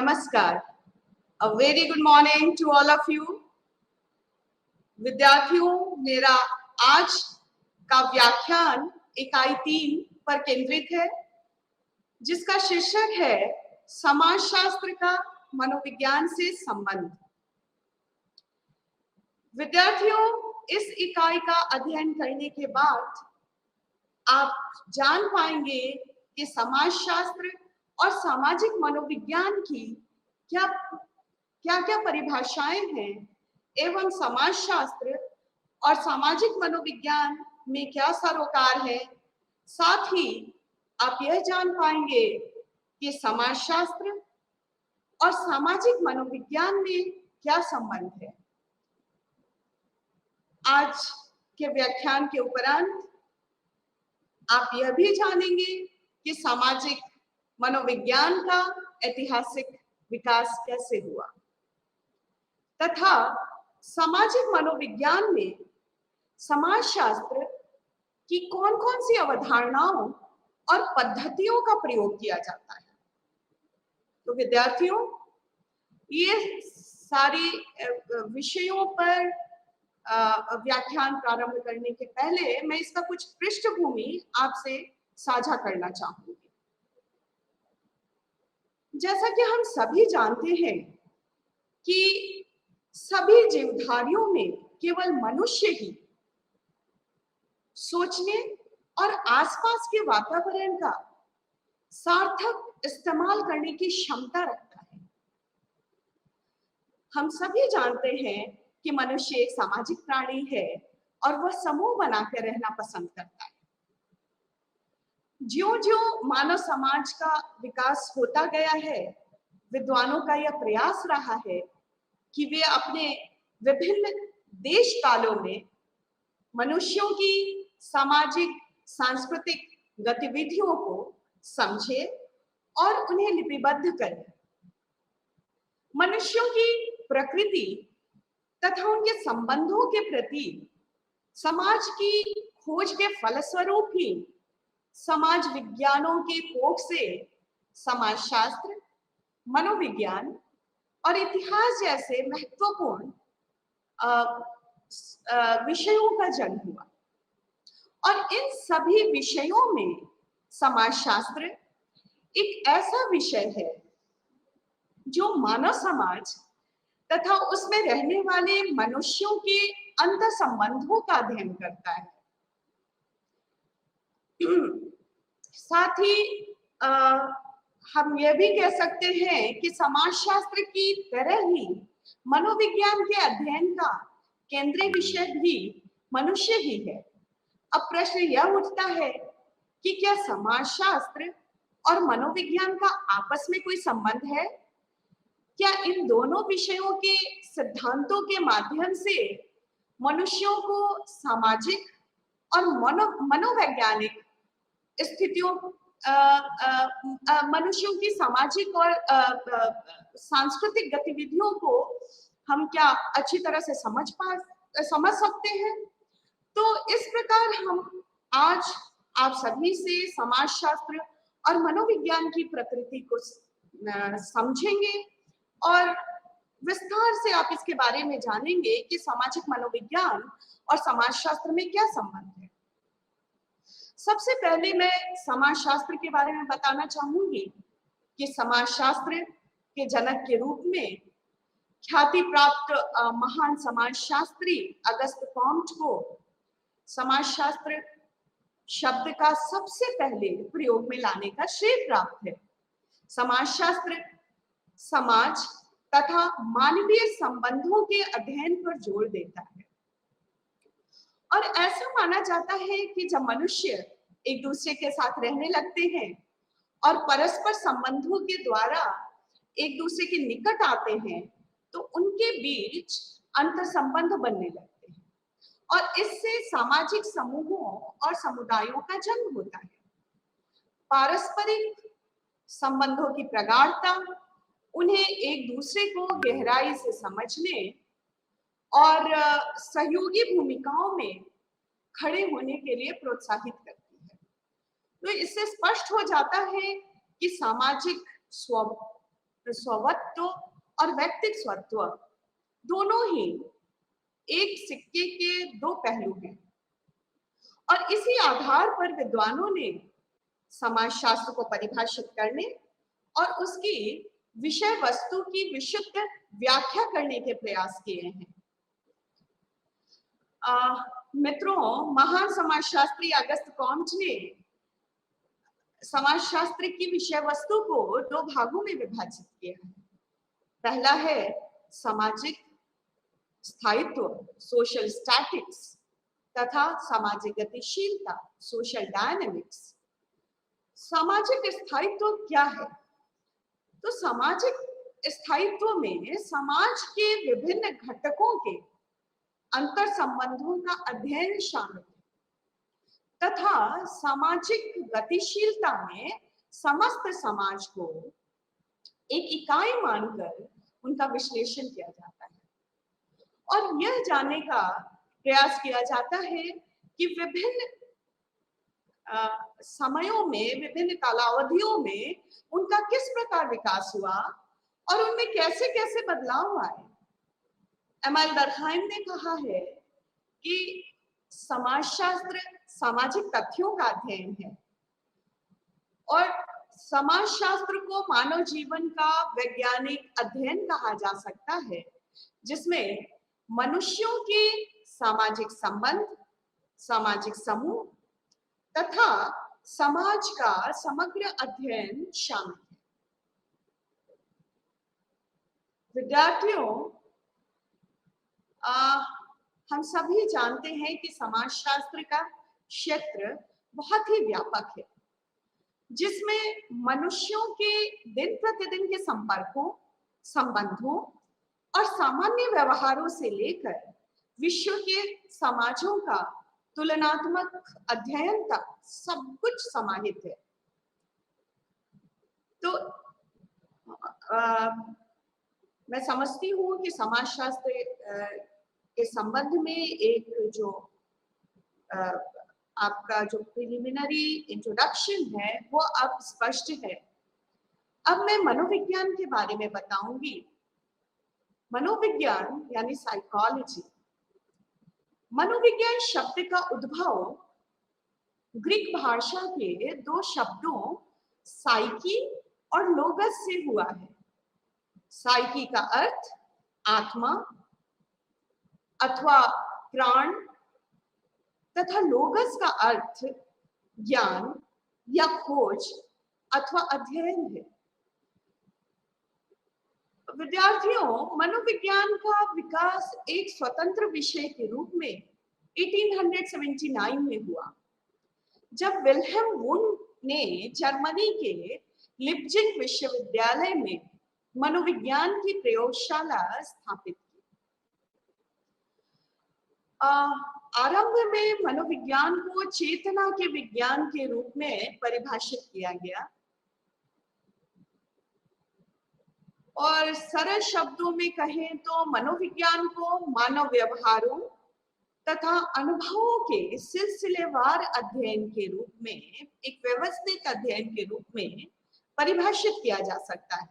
नमस्कार। A very good morning to all of you. विद्यार्थियों, मेरा आज का व्याख्यान इकाई 3 पर केंद्रित है, जिसका शीर्षक है समाजशास्त्र का मनोविज्ञान से संबंध। विद्यार्थियों, इस इकाई का अध्ययन करने के बाद आप जान पाएंगे कि समाजशास्त्र और सामाजिक मनोविज्ञान की क्या क्या परिभाषाएं हैं एवं समाजशास्त्र और सामाजिक मनोविज्ञान में क्या सरोकार है। साथ ही आप यह जान पाएंगे कि समाजशास्त्र और सामाजिक मनोविज्ञान में क्या संबंध है। आज के व्याख्यान के उपरांत आप यह भी जानेंगे कि सामाजिक मनोविज्ञान का ऐतिहासिक विकास कैसे हुआ तथा सामाजिक मनोविज्ञान में समाजशास्त्र की कौन-कौन सी अवधारणाओं और पद्धतियों का प्रयोग किया जाता है। तो विद्यार्थियों, ये सारी विषयों पर व्याख्यान प्रारंभ करने के पहले मैं इसका कुछ पृष्ठभूमि आपसे साझा करना चाहूंगी। जैसा कि हम सभी जानते हैं कि सभी जीवधारियों में केवल मनुष्य ही सोचने और आसपास के वातावरण का सार्थक इस्तेमाल करने की क्षमता रखता है। हम सभी जानते हैं कि मनुष्य एक सामाजिक प्राणी है और वह समूह बनाकर रहना पसंद करता है। ज्यों-ज्यों मानव समाज का विकास होता गया है, विद्वानों का यह प्रयास रहा है कि वे अपने विभिन्न देश कालों में मनुष्यों की सामाजिक सांस्कृतिक गतिविधियों को समझे और उन्हें लिपिबद्ध करें। मनुष्यों की प्रकृति तथा उनके संबंधों के प्रति समाज की खोज के फलस्वरूप ही समाज विज्ञानों के कोख से समाजशास्त्र, मनोविज्ञान और इतिहास जैसे महत्वपूर्ण विषयों का जन्म हुआ। और इन सभी विषयों में समाजशास्त्र एक ऐसा विषय है जो मानव समाज तथा उसमें रहने वाले मनुष्यों के अंतर संबंधों का अध्ययन करता है। साथ ही हम यह भी कह सकते हैं कि समाजशास्त्र की तरह ही मनोविज्ञान के अध्ययन का केंद्रीय विषय भी मनुष्य ही है। अब प्रश्न यह उठता है कि क्या समाजशास्त्र और मनोविज्ञान का आपस में कोई संबंध है? क्या इन दोनों विषयों के सिद्धांतों के माध्यम से मनुष्यों को सामाजिक और मनोवैज्ञानिक स्थितियों मनुष्यों की सामाजिक और सांस्कृतिक गतिविधियों को हम क्या अच्छी तरह से समझ सकते हैं? तो इस प्रकार हम आज आप सभी से समाजशास्त्र और मनोविज्ञान की प्रकृति को समझेंगे और विस्तार से आप इसके बारे में जानेंगे कि सामाजिक मनोविज्ञान और समाजशास्त्र में क्या संबंध है। सबसे पहले मैं समाजशास्त्र के बारे में बताना चाहूंगी कि समाजशास्त्र के जनक के रूप में ख्याति प्राप्त महान समाजशास्त्री अगस्त कॉम्ट को समाजशास्त्र शब्द का सबसे पहले प्रयोग में लाने का श्रेय प्राप्त है। समाजशास्त्र समाज तथा मानवीय संबंधों के अध्ययन पर जोर देता है और ऐसा माना जाता है कि जब मनुष्य एक दूसरे के साथ रहने लगते हैं और परस्पर संबंधों के द्वारा एक दूसरे के निकट आते हैं तो उनके बीच अंतर संबंध बनने लगते हैं और इससे सामाजिक समूहों और समुदायों का जन्म होता है। पारस्परिक संबंधों की प्रगाढ़ता उन्हें एक दूसरे को गहराई से समझने और सहयोगी भूमिकाओं में खड़े होने के लिए प्रोत्साहित करती है। तो इससे स्पष्ट हो जाता है कि सामाजिक स्वत्व और व्यक्तिक स्वत्व दोनों ही एक सिक्के के दो पहलू हैं और इसी आधार पर विद्वानों ने समाज शास्त्र को परिभाषित करने और उसकी विषय वस्तु की विशुद्ध व्याख्या करने के प्रयास किए हैं। मित्रों, महान समाजशास्त्री अगस्त कॉम्ट ने समाजशास्त्र की विषय वस्तु को दो भागों में विभाजित किया है। पहला है सामाजिक स्थायित्व, सोशल स्टैटिक्स, तथा सामाजिक गतिशीलता, सोशल डायनेमिक्स। सामाजिक स्थायित्व क्या है? तो सामाजिक स्थायित्व में समाज के विभिन्न घटकों के अंतर संबंधों का अध्ययन शामिल है तथा सामाजिक गतिशीलता में समस्त समाज को एक इकाई मानकर उनका विश्लेषण किया जाता है और यह जानने का प्रयास किया जाता है कि विभिन्न समयों में, विभिन्न कालावधियों में उनका किस प्रकार विकास हुआ और उनमें कैसे कैसे बदलाव आए। एमाइल डर्कहाइम ने कहा है कि समाजशास्त्र सामाजिक तथ्यों का अध्ययन है और समाजशास्त्र को मानव जीवन का वैज्ञानिक अध्ययन कहा जा सकता है, जिसमें मनुष्यों के सामाजिक संबंध, सामाजिक समूह तथा समाज का समग्र अध्ययन शामिल है। विद्यार्थियों, हम सभी जानते हैं कि समाजशास्त्र का क्षेत्र बहुत ही व्यापक है, जिसमें मनुष्यों के दिन प्रतिदिन के संपर्कों, संबंधों और सामान्य व्यवहारों से लेकर विश्व के समाजों का तुलनात्मक अध्ययन तक सब कुछ समाहित है। तो मैं समझती हूँ कि समाजशास्त्र के संबंध में एक जो आपका जो प्रिलिमिनरी इंट्रोडक्शन है वो अब स्पष्ट है। अब मैं मनोविज्ञान के बारे में बताऊंगी। मनोविज्ञान यानी साइकोलॉजी। मनोविज्ञान शब्द का उद्भव ग्रीक भाषा के दो शब्दों साइकी और लोगस से हुआ है। साइकी का अर्थ आत्मा अथवा प्राण तथा लोगस का अर्थ ज्ञान या खोज अथवा अध्ययन है। विद्यार्थियों, मनोविज्ञान का विकास एक स्वतंत्र विषय के रूप में 1879 में हुआ, जब विल्हेम वुंड ने जर्मनी के लिप्जिग विश्वविद्यालय में मनोविज्ञान की प्रयोगशाला स्थापित की। आरंभ में मनोविज्ञान को चेतना के विज्ञान के रूप में परिभाषित किया गया और सरल शब्दों में कहें तो मनोविज्ञान को मानव व्यवहारों तथा अनुभवों के सिलसिलेवार अध्ययन के रूप में, एक व्यवस्थित अध्ययन के रूप में परिभाषित किया जा सकता है।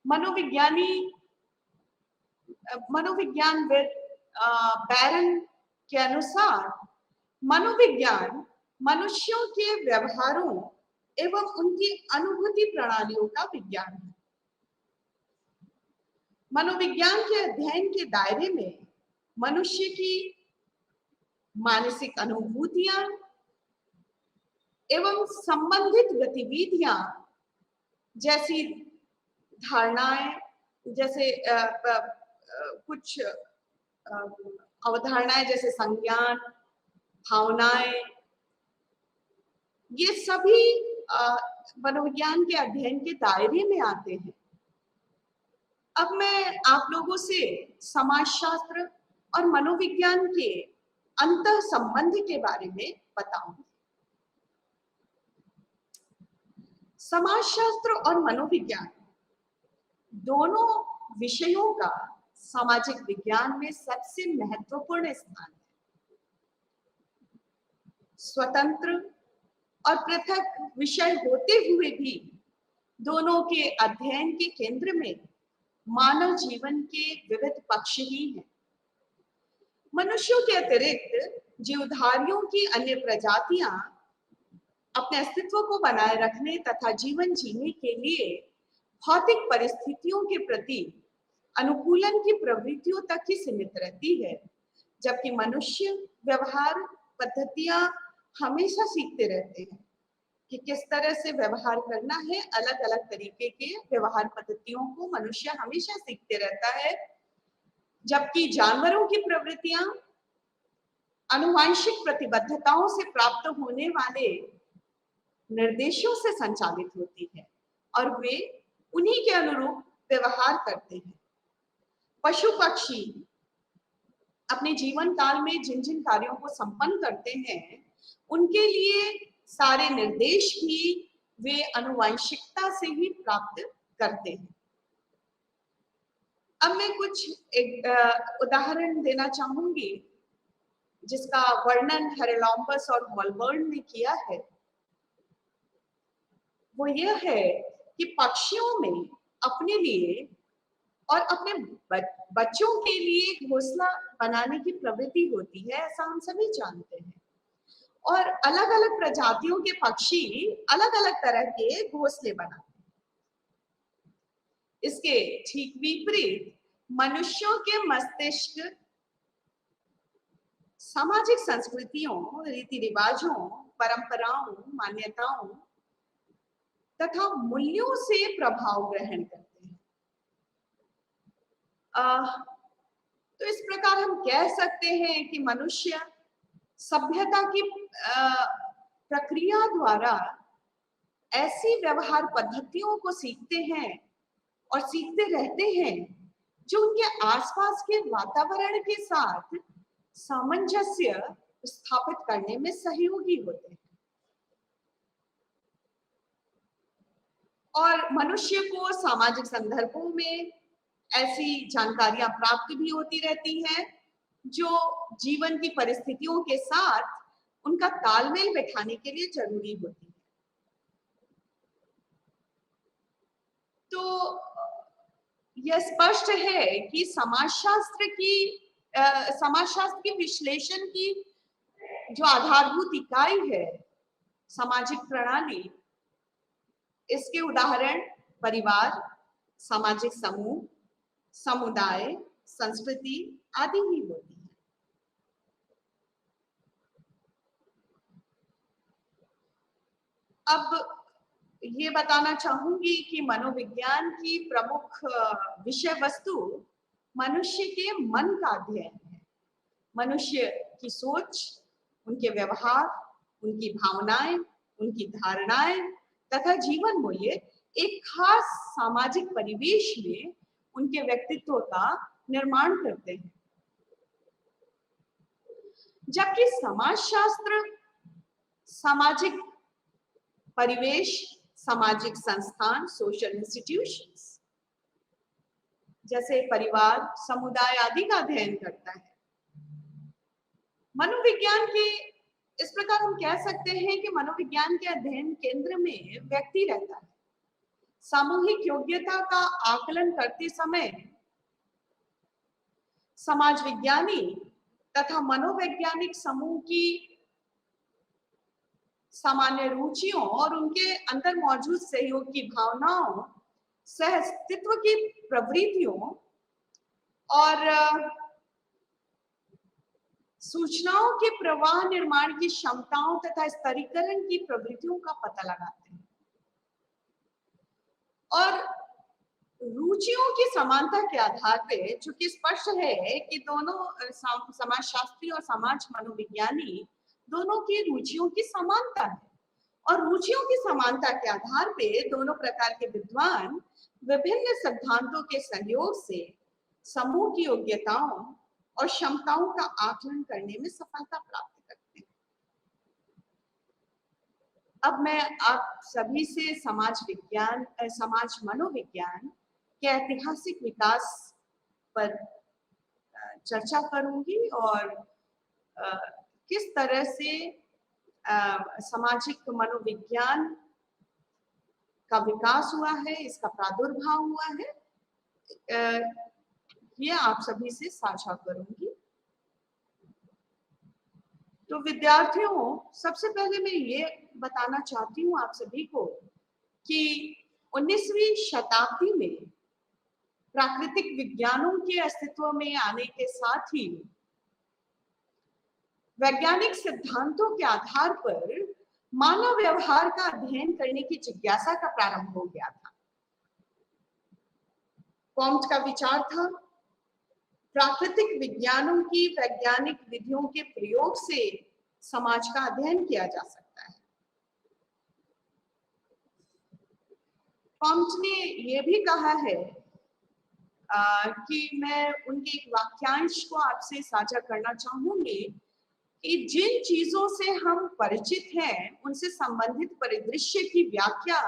मनोविज्ञानविद बैरन के अनुसार मनोविज्ञान मनुष्यों के व्यवहारों एवं उनकी अनुभूति प्रणालियों का विज्ञान है। मनोविज्ञान के अध्ययन के दायरे में मनुष्य की मानसिक अनुभूतियां एवं संबंधित गतिविधियां जैसी धारणाएं, जैसे कुछ अवधारणाएं जैसे संज्ञान, भावनाएं, ये सभी मनोविज्ञान के अध्ययन के दायरे में आते हैं। अब मैं आप लोगों से समाजशास्त्र और मनोविज्ञान के अंतः संबंध के बारे में बताऊंगी। समाजशास्त्र और मनोविज्ञान दोनों विषयों का सामाजिक विज्ञान में सबसे महत्वपूर्ण स्थान है। स्वतंत्र और पृथक विषय होते हुए भी दोनों के अध्ययन के केंद्र में मानव जीवन के विविध पक्ष ही हैं। मनुष्यों के अतिरिक्त जीवधारियों की अन्य प्रजातियां अपने अस्तित्व को बनाए रखने तथा जीवन जीने के लिए भौतिक परिस्थितियों के प्रति अनुकूलन की प्रवृत्तियों तक ही सीमित रहती है, जबकि मनुष्य व्यवहार पद्धतियां हमेशा सीखते रहते हैं कि किस तरह से व्यवहार करना है। अलग अलग तरीके के व्यवहार पद्धतियों को मनुष्य हमेशा सीखते रहता है, जबकि जानवरों की प्रवृत्तियां आनुवंशिक प्रतिबद्धताओं से प्राप्त होने वाले निर्देशों से संचालित होती है और वे उन्हीं के अनुरूप व्यवहार करते हैं। पशु पक्षी अपने जीवन काल में जिन जिन कार्यों को संपन्न करते हैं, उनके लिए सारे निर्देश भी वे आनुवंशिकता से ही प्राप्त करते हैं। अब मैं कुछ एक उदाहरण देना चाहूंगी जिसका वर्णन हेरेलॉम्बस और हॉलबर्न ने किया है। वो यह है कि पक्षियों में अपने लिए और अपने बच्चों के लिए घोंसला बनाने की प्रवृत्ति होती है, ऐसा हम सभी जानते हैं। और अलग अलग प्रजातियों के पक्षी अलग अलग तरह के घोंसले बनाते हैं। इसके ठीक विपरीत मनुष्यों के मस्तिष्क सामाजिक संस्कृतियों, रीति रिवाजों, परंपराओं, मान्यताओं तथा मूल्यों से प्रभाव ग्रहण करते हैं। तो इस प्रकार हम कह सकते हैं कि मनुष्य सभ्यता की प्रक्रिया द्वारा ऐसी व्यवहार पद्धतियों को सीखते हैं और सीखते रहते हैं जो उनके आसपास के वातावरण के साथ सामंजस्य स्थापित करने में सहयोगी होते हैं। और मनुष्य को सामाजिक संदर्भों में ऐसी जानकारियां प्राप्त भी होती रहती हैं जो जीवन की परिस्थितियों के साथ उनका तालमेल बैठाने के लिए जरूरी होती है। तो यह स्पष्ट है कि समाजशास्त्र की विश्लेषण की जो आधारभूत इकाई है सामाजिक प्रणाली, इसके उदाहरण परिवार, सामाजिक समूह, समुदाय, संस्कृति आदि ही होती है। अब ये बताना चाहूंगी कि मनोविज्ञान की प्रमुख विषय वस्तु मनुष्य के मन का अध्ययन है। मनुष्य की सोच, उनके व्यवहार, उनकी भावनाएं, उनकी धारणाएं तथा जीवन मूल्य एक खास सामाजिक परिवेश में उनके व्यक्तित्व का निर्माण करते हैं। जबकि समाजशास्त्र सामाजिक परिवेश, सामाजिक संस्थान, सोशल इंस्टीट्यूशंस जैसे परिवार, समुदाय आदि का अध्ययन करता है। मनोविज्ञान के इस प्रकार हम कह सकते हैं कि मनोविज्ञान के अध्ययन केंद्र में व्यक्ति रहता है। सामूहिक योग्यता का आकलन करते समय समाज विज्ञानी तथा मनोवैज्ञानिक समूह की सामान्य रुचियों और उनके अंदर मौजूद सहयोग की भावनाओं, सहअस्तित्व की प्रवृत्तियों और सूचनाओं के प्रवाह निर्माण की क्षमताओं तथा स्तरीकरण की प्रवृत्तियों का पता लगाते हैं। और रुचियों की समानता के आधार पे चूंकि स्पष्ट है कि दोनों समाजशास्त्री और समाज मनोविज्ञानी दोनों की रुचियों की समानता है, और रुचियों की समानता के आधार पे दोनों प्रकार के विद्वान विभिन्न सिद्धांतों के सहयोग से समूह की योग्यताओं और क्षमताओं का आकलन करने में सफलता प्राप्त करते हैं। अब मैं आप सभी से समाज मनोविज्ञान के ऐतिहासिक विकास पर चर्चा करूंगी और किस तरह से सामाजिक मनोविज्ञान का विकास हुआ है, इसका प्रादुर्भाव हुआ है, ये आप सभी से साझा करूंगी। तो विद्यार्थियों, सबसे पहले मैं ये बताना चाहती हूँ आप सभी को कि 19वीं शताब्दी में प्राकृतिक विज्ञानों के अस्तित्व में आने के साथ ही वैज्ञानिक सिद्धांतों के आधार पर मानव व्यवहार का अध्ययन करने की जिज्ञासा का प्रारंभ हो गया था। कॉम्ट का विचार था, प्राकृतिक विज्ञानों की वैज्ञानिक विधियों के प्रयोग से समाज का अध्ययन किया जा सकता है। कॉम्ट ने यह भी कहा है कि मैं उनके एक वाक्यांश को आपसे साझा करना चाहूंगी कि जिन चीजों से हम परिचित हैं, उनसे संबंधित परिदृश्य की व्याख्या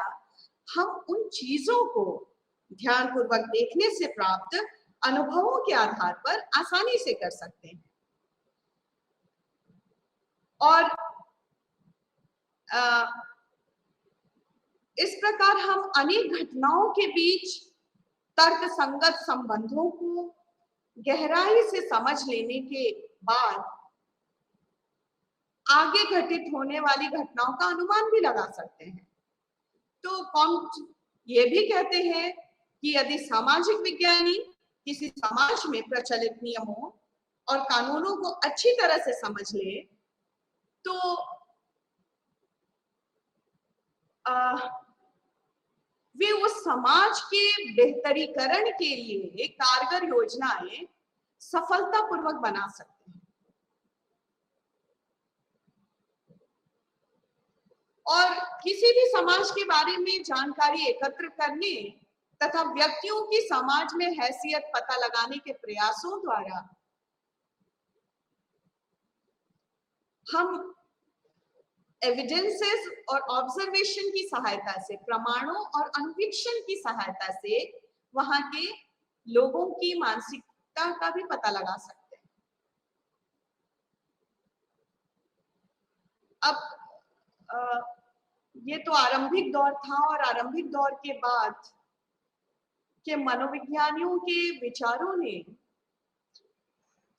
हम उन चीजों को ध्यानपूर्वक देखने से प्राप्त अनुभवों के आधार पर आसानी से कर सकते हैं। और इस प्रकार हम अनेक घटनाओं के बीच तर्क संगत संबंधों को गहराई से समझ लेने के बाद आगे घटित होने वाली घटनाओं का अनुमान भी लगा सकते हैं। तो कॉम्ट ये भी कहते हैं कि यदि सामाजिक विज्ञानी किसी समाज में प्रचलित नियमों और कानूनों को अच्छी तरह से समझ ले तो वे उस समाज के बेहतरीकरण के लिए कारगर योजनाएं सफलतापूर्वक बना सकते हैं। और किसी भी समाज के बारे में जानकारी एकत्र करने तथा व्यक्तियों की समाज में हैसियत पता लगाने के प्रयासों द्वारा हम एविडेंसेस और ऑब्जर्वेशन की सहायता से, प्रमाणों और अनुवीक्षण की सहायता से वहां के लोगों की मानसिकता का भी पता लगा सकते हैं। अब ये तो आरंभिक दौर था और आरंभिक दौर के बाद के मनोविज्ञानियों के विचारों ने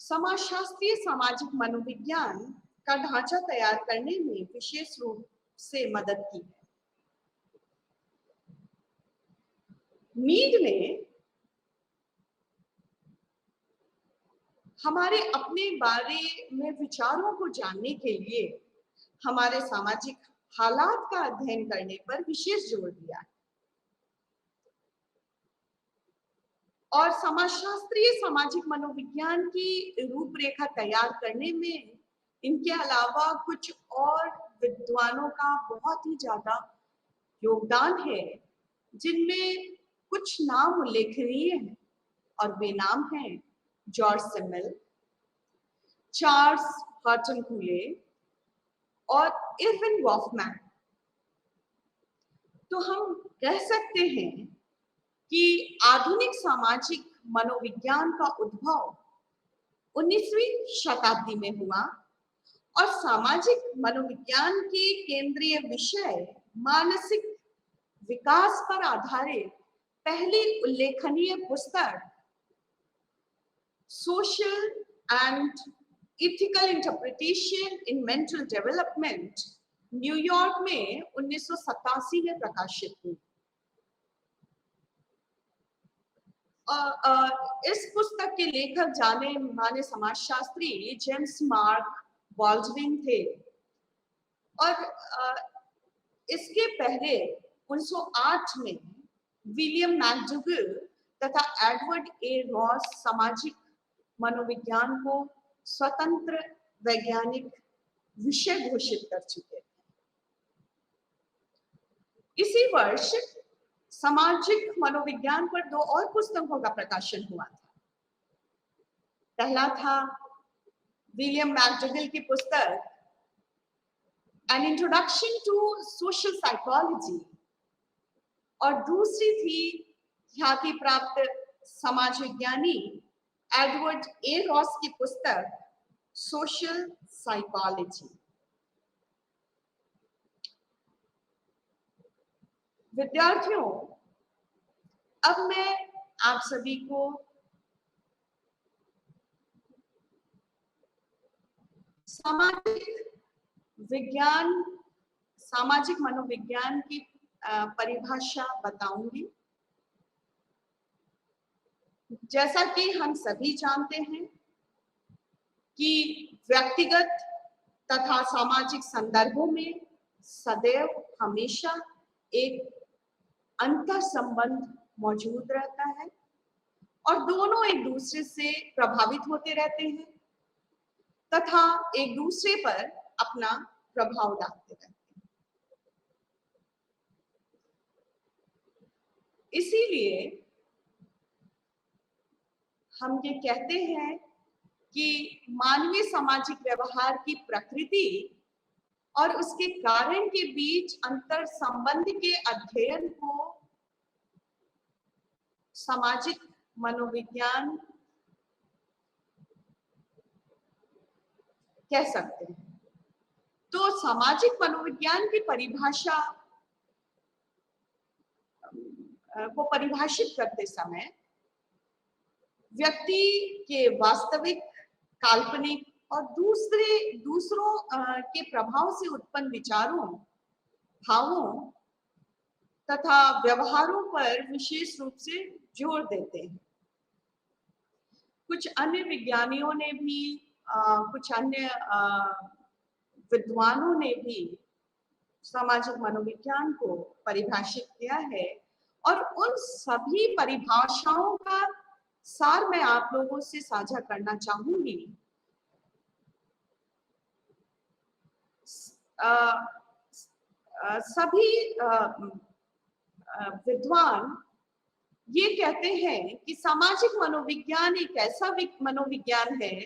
समाजशास्त्रीय सामाजिक मनोविज्ञान का ढांचा तैयार करने में विशेष रूप से मदद की है। मीड ने हमारे अपने बारे में विचारों को जानने के लिए हमारे सामाजिक हालात का अध्ययन करने पर विशेष जोर दिया है। और समाजशास्त्रीय सामाजिक मनोविज्ञान की रूपरेखा तैयार करने में इनके अलावा कुछ और विद्वानों का बहुत ही ज्यादा योगदान है, जिनमें कुछ नाम उल्लेखनीय हैं और वे नाम हैं जॉर्ज सिमेल, चार्ल्स हर्टन कूले और इरविन गॉफमैन। तो हम कह सकते हैं कि आधुनिक सामाजिक मनोविज्ञान का उद्भव 19वीं शताब्दी में हुआ और सामाजिक मनोविज्ञान के केंद्रीय विषय मानसिक विकास पर आधारित पहली उल्लेखनीय पुस्तक social and ethical interpretation in mental development New York में 1987 में प्रकाशित हुई। इस पुस्तक के लेखक जाने माने समाजशास्त्री जेम्स मार्क बॉल्डविन थे और इसके पहले 1908 में विलियम मैकडूगल तथा एडवर्ड ए रॉस सामाजिक मनोविज्ञान को स्वतंत्र वैज्ञानिक विषय घोषित कर चुके थे। इसी वर्ष सामाजिक मनोविज्ञान पर 2 और पुस्तकों का प्रकाशन हुआ था। पहला था विलियम मैकडूगल की पुस्तक an introduction to social psychology और दूसरी थी ख्याति प्राप्त समाज विज्ञानी एडवर्ड ए रॉस की पुस्तक सोशल साइकोलॉजी। विद्यार्थियों, अब मैं आप सभी को सामाजिक विज्ञान, सामाजिक मनोविज्ञान की परिभाषा बताऊंगी। जैसा कि हम सभी जानते हैं कि व्यक्तिगत तथा सामाजिक संदर्भों में सदैव हमेशा एक अंतर संबंध मौजूद रहता है और दोनों एक दूसरे से प्रभावित होते रहते हैं तथा एक दूसरे पर अपना प्रभाव डालते रहते हैं। इसीलिए हम ये कहते हैं कि मानवीय सामाजिक व्यवहार की प्रकृति और उसके कारण के बीच अंतर संबंध के अध्ययन को सामाजिक मनोविज्ञान कह सकते हैं। तो सामाजिक मनोविज्ञान की परिभाषा को परिभाषित करते समय व्यक्ति के वास्तविक, काल्पनिक और दूसरों के प्रभाव से उत्पन्न विचारों, भावों तथा व्यवहारों पर विशेष रूप से जोर देते हैं। कुछ अन्य विज्ञानियों ने भी, कुछ अन्य विद्वानों ने भी सामाजिक मनोविज्ञान को परिभाषित किया है और उन सभी परिभाषाओं का सार मैं आप लोगों से साझा करना चाहूंगी। सभी विद्वान ये कहते हैं कि सामाजिक मनोविज्ञान एक ऐसा मनोविज्ञान है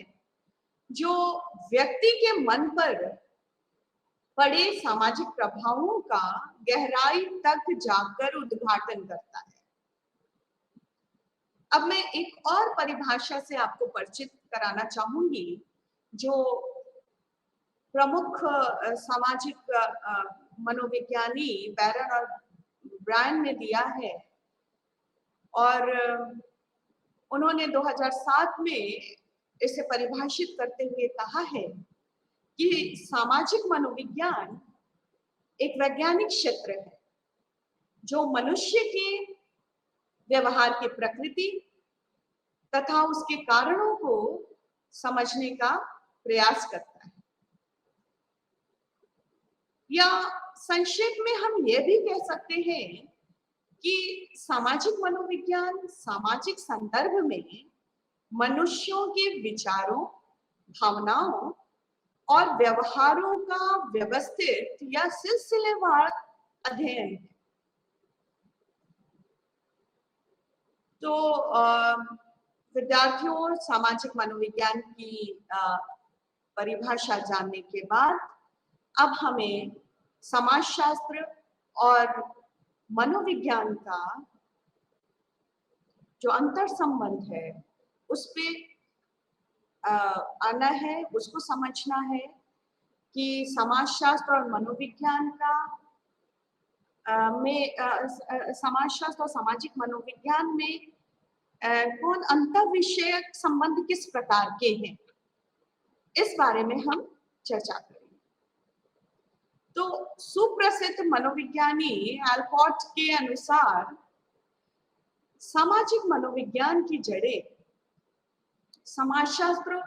जो व्यक्ति के मन पर पड़े सामाजिक प्रभावों का गहराई तक जाकर उद्घाटन करता है। अब मैं एक और परिभाषा से आपको परिचित कराना चाहूंगी जो प्रमुख सामाजिक मनोविज्ञानी बैरन और ब्रायन ने दिया है और उन्होंने 2007 में इसे परिभाषित करते हुए कहा है कि सामाजिक मनोविज्ञान एक वैज्ञानिक क्षेत्र है जो मनुष्य के व्यवहार की प्रकृति तथा उसके कारणों को समझने का प्रयास करता है। या संक्षेप में हम यह भी कह सकते हैं कि सामाजिक मनोविज्ञान सामाजिक संदर्भ में मनुष्यों के विचारों, भावनाओं और व्यवहारों का व्यवस्थित या सिलसिलेवार अध्ययन है। तो विद्यार्थियों, सामाजिक मनोविज्ञान की परिभाषा जानने के बाद अब हमें समाजशास्त्र और मनोविज्ञान का जो अंतर संबंध है उस पे आना है, उसको समझना है कि समाजशास्त्र और मनोविज्ञान का समाजशास्त्र और सामाजिक मनोविज्ञान में कौन अंतर विषयक संबंध किस प्रकार के हैं, इस बारे में हम चर्चा करेंगे। तो सुप्रसिद्ध मनोविज्ञानी एलकॉट के अनुसार सामाजिक मनोविज्ञान की जड़ें समाजशास्त्र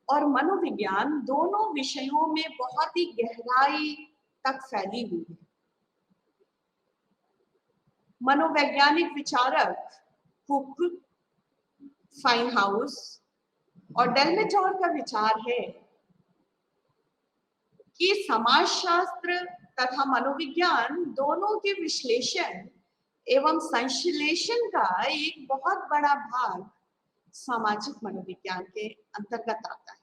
और मनोविज्ञान दोनों विषयों में बहुत ही गहराई तक फैली हुई है। मनोवैज्ञानिक विचारक हुक, फाइनहाउस और डेलमेटोर का विचार है कि समाजशास्त्र तथा मनोविज्ञान दोनों के विश्लेषण एवं संश्लेषण का एक बहुत बड़ा भाग सामाजिक मनोविज्ञान के अंतर्गत आता है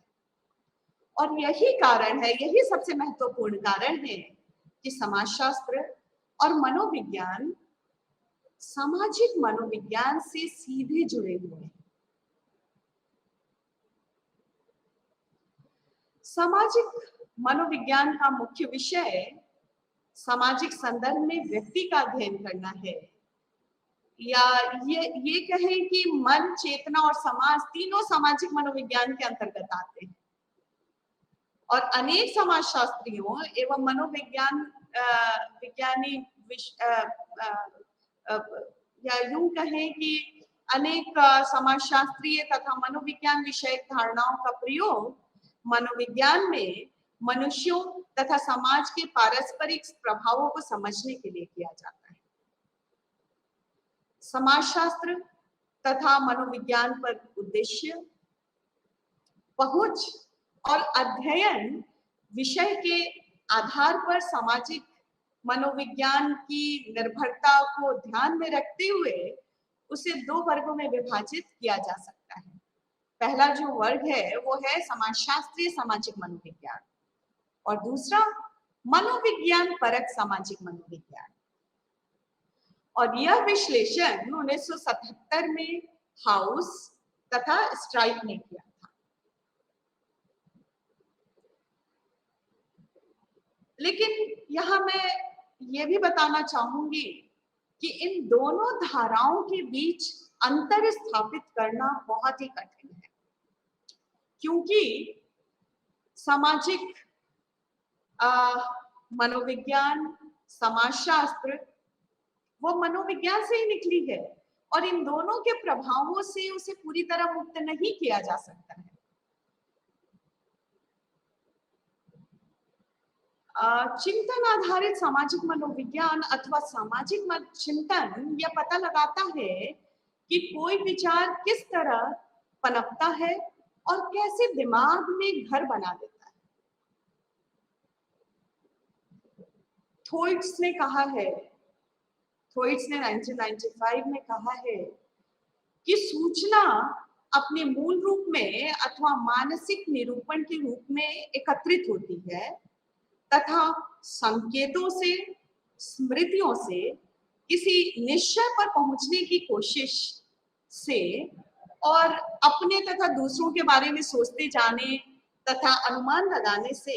और यही कारण है, यही सबसे महत्वपूर्ण कारण है कि समाजशास्त्र और मनोविज्ञान सामाजिक मनोविज्ञान से सीधे जुड़े हुए हैं। सामाजिक मनोविज्ञान का मुख्य विषय सामाजिक संदर्भ में व्यक्ति का अध्ययन करना है, या ये कहें कि मन, चेतना और समाज तीनों सामाजिक मनोविज्ञान के अंतर्गत आते हैं। और अनेक समाजशास्त्रियों एवं मनोविज्ञान विज्ञानी या यूं कहें कि अनेक समाजशास्त्रीय तथा मनोविज्ञान विषयक धारणाओं का प्रयोग मनोविज्ञान में मनुष्यों तथा समाज के पारस्परिक प्रभावों को समझने के लिए किया जाता है। समाजशास्त्र तथा मनोविज्ञान पर उद्देश्य, पहुंच और अध्ययन विषय के आधार पर सामाजिक मनोविज्ञान की निर्भरता को ध्यान में रखते हुए उसे दो वर्गों में विभाजित किया जा सकता है। पहला जो वर्ग है वो है समाजशास्त्रीय सामाजिक मनोविज्ञान, और दूसरा मनोविज्ञान परक सामाजिक मनोविज्ञान। और यह विश्लेषण 1977 में हाउस तथा स्ट्राइक ने किया था। लेकिन यहाँ मैं ये भी बताना चाहूंगी कि इन दोनों धाराओं के बीच अंतर स्थापित करना बहुत ही कठिन है, क्योंकि सामाजिक मनोविज्ञान, समाजशास्त्र वो मनोविज्ञान से ही निकली है, और इन दोनों के प्रभावों से उसे पूरी तरह मुक्त नहीं किया जा सकता है। चिंतन आधारित सामाजिक मनोविज्ञान अथवा सामाजिक चिंतन यह पता लगाता है कि कोई विचार किस तरह पनपता है और कैसे दिमाग में घर बना देता है। थॉइट्स ने कहा है, थॉइट्स ने 1995 में कहा है कि सूचना अपने मूल रूप में अथवा मानसिक निरूपण के रूप में एकत्रित होती है तथा संकेतों से, स्मृतियों से किसी निश्चय पर पहुंचने की कोशिश से और अपने तथा दूसरों के बारे में सोचते जाने तथा अनुमान लगाने से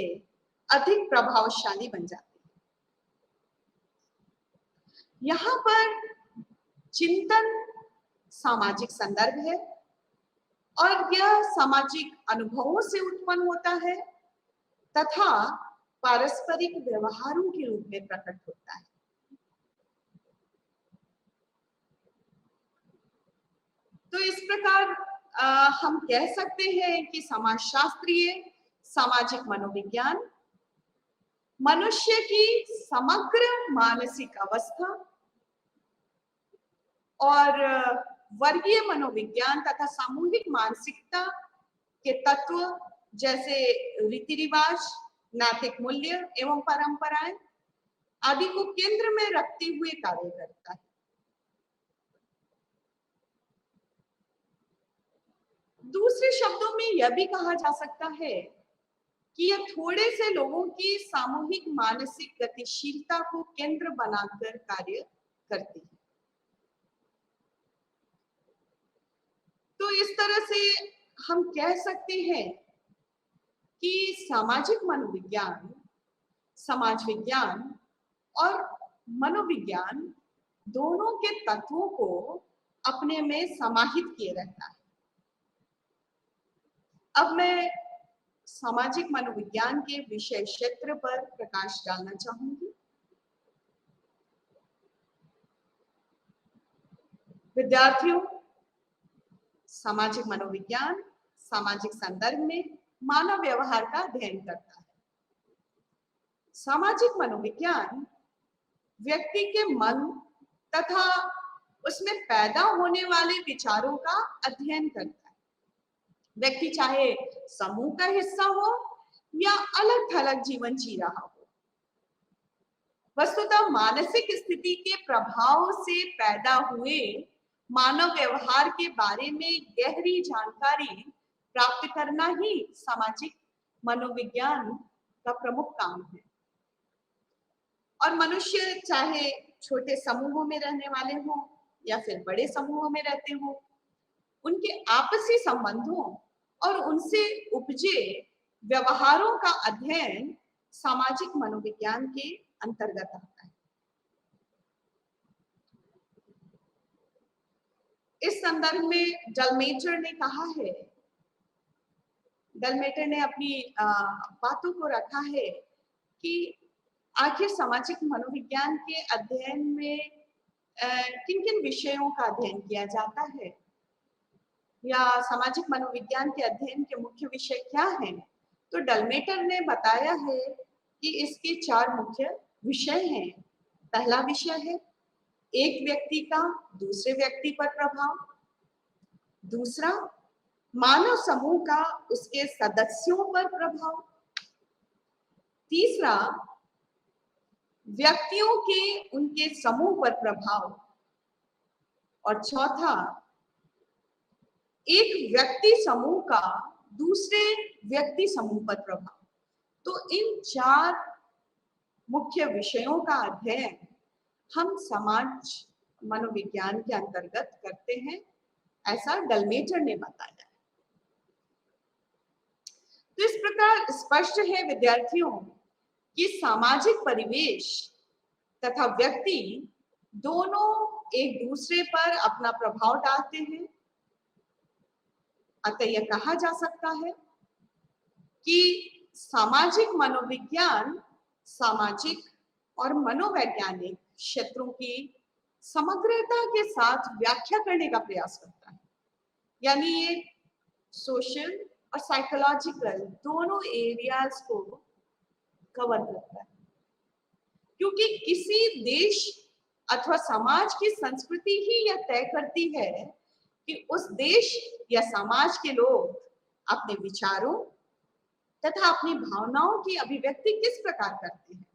अधिक प्रभावशाली बन जाती है। यहाँ पर चिंतन सामाजिक संदर्भ है और यह सामाजिक अनुभवों से उत्पन्न होता है तथा पारस्परिक व्यवहारों के रूप में प्रकट होता है। तो इस प्रकार हम कह सकते हैं कि समाजशास्त्रीय सामाजिक मनोविज्ञान मनुष्य की समग्र मानसिक अवस्था और वर्गीय मनोविज्ञान तथा सामूहिक मानसिकता के तत्व जैसे रीति रिवाज, नैतिक मूल्य एवं परंपराएं आदि को केंद्र में रखते हुए कार्य करता है। दूसरे शब्दों में यह भी कहा जा सकता है कि यह थोड़े से लोगों की सामूहिक मानसिक गतिशीलता को केंद्र बनाकर कार्य करती है। तो इस तरह से हम कह सकते हैं कि सामाजिक मनोविज्ञान, समाज विज्ञान और मनोविज्ञान दोनों के तत्वों को अपने में समाहित किए रहता है। अब मैं सामाजिक मनोविज्ञान के विषय क्षेत्र पर प्रकाश डालना चाहूंगी। विद्यार्थियों, सामाजिक मनोविज्ञान सामाजिक संदर्भ में मानव व्यवहार का अध्ययन करता है। सामाजिक मनोविज्ञान व्यक्ति के मन तथा उसमें पैदा होने वाले विचारों का अध्ययन करता है। व्यक्ति चाहे समूह का हिस्सा हो या अलग थलग जीवन जी रहा हो, वस्तुतः मानसिक स्थिति के प्रभाव से पैदा हुए मानव व्यवहार के बारे में गहरी जानकारी प्राप्त करना ही सामाजिक मनोविज्ञान का प्रमुख काम है। और मनुष्य चाहे छोटे समूहों में रहने वाले हों या फिर बड़े समूहों में रहते हों, उनके आपसी संबंधों और उनसे उपजे व्यवहारों का अध्ययन सामाजिक मनोविज्ञान के अंतर्गत आता है। इस संदर्भ में डेलमेटर ने कहा है, डेलमेटर ने अपनी बातों को रखा है कि आखिर सामाजिक मनोविज्ञान के अध्ययन में किन किन विषयों का अध्ययन किया जाता है, या सामाजिक मनोविज्ञान के अध्ययन के मुख्य विषय क्या हैं। तो डेलमेटर ने बताया है कि इसके 4 मुख्य विषय हैं। पहला विषय है एक व्यक्ति का दूसरे व्यक्ति पर प्रभाव, दूसरा मानव समूह का उसके सदस्यों पर प्रभाव, तीसरा व्यक्तियों के उनके समूह पर प्रभाव, और चौथा एक व्यक्ति समूह का दूसरे व्यक्ति समूह पर प्रभाव। तो इन 4 मुख्य विषयों का अध्ययन हम समाज मनोविज्ञान के अंतर्गत करते हैं, ऐसा डेलमेटर ने बताया। तो इस प्रकार स्पष्ट है विद्यार्थियों कि सामाजिक परिवेश तथा व्यक्ति दोनों एक दूसरे पर अपना प्रभाव डालते हैं। अतः यह कहा जा सकता है कि सामाजिक मनोविज्ञान सामाजिक और मनोवैज्ञानिक क्षेत्रों की समग्रता के साथ व्याख्या करने का प्रयास करता है। यानी ये सोशल और साइकोलॉजिकल दोनों एरियाज को कवर करता है, क्योंकि किसी देश अथवा समाज की संस्कृति ही यह तय करती है कि उस देश या समाज के लोग अपने विचारों तथा अपनी भावनाओं की अभिव्यक्ति किस प्रकार करते हैं।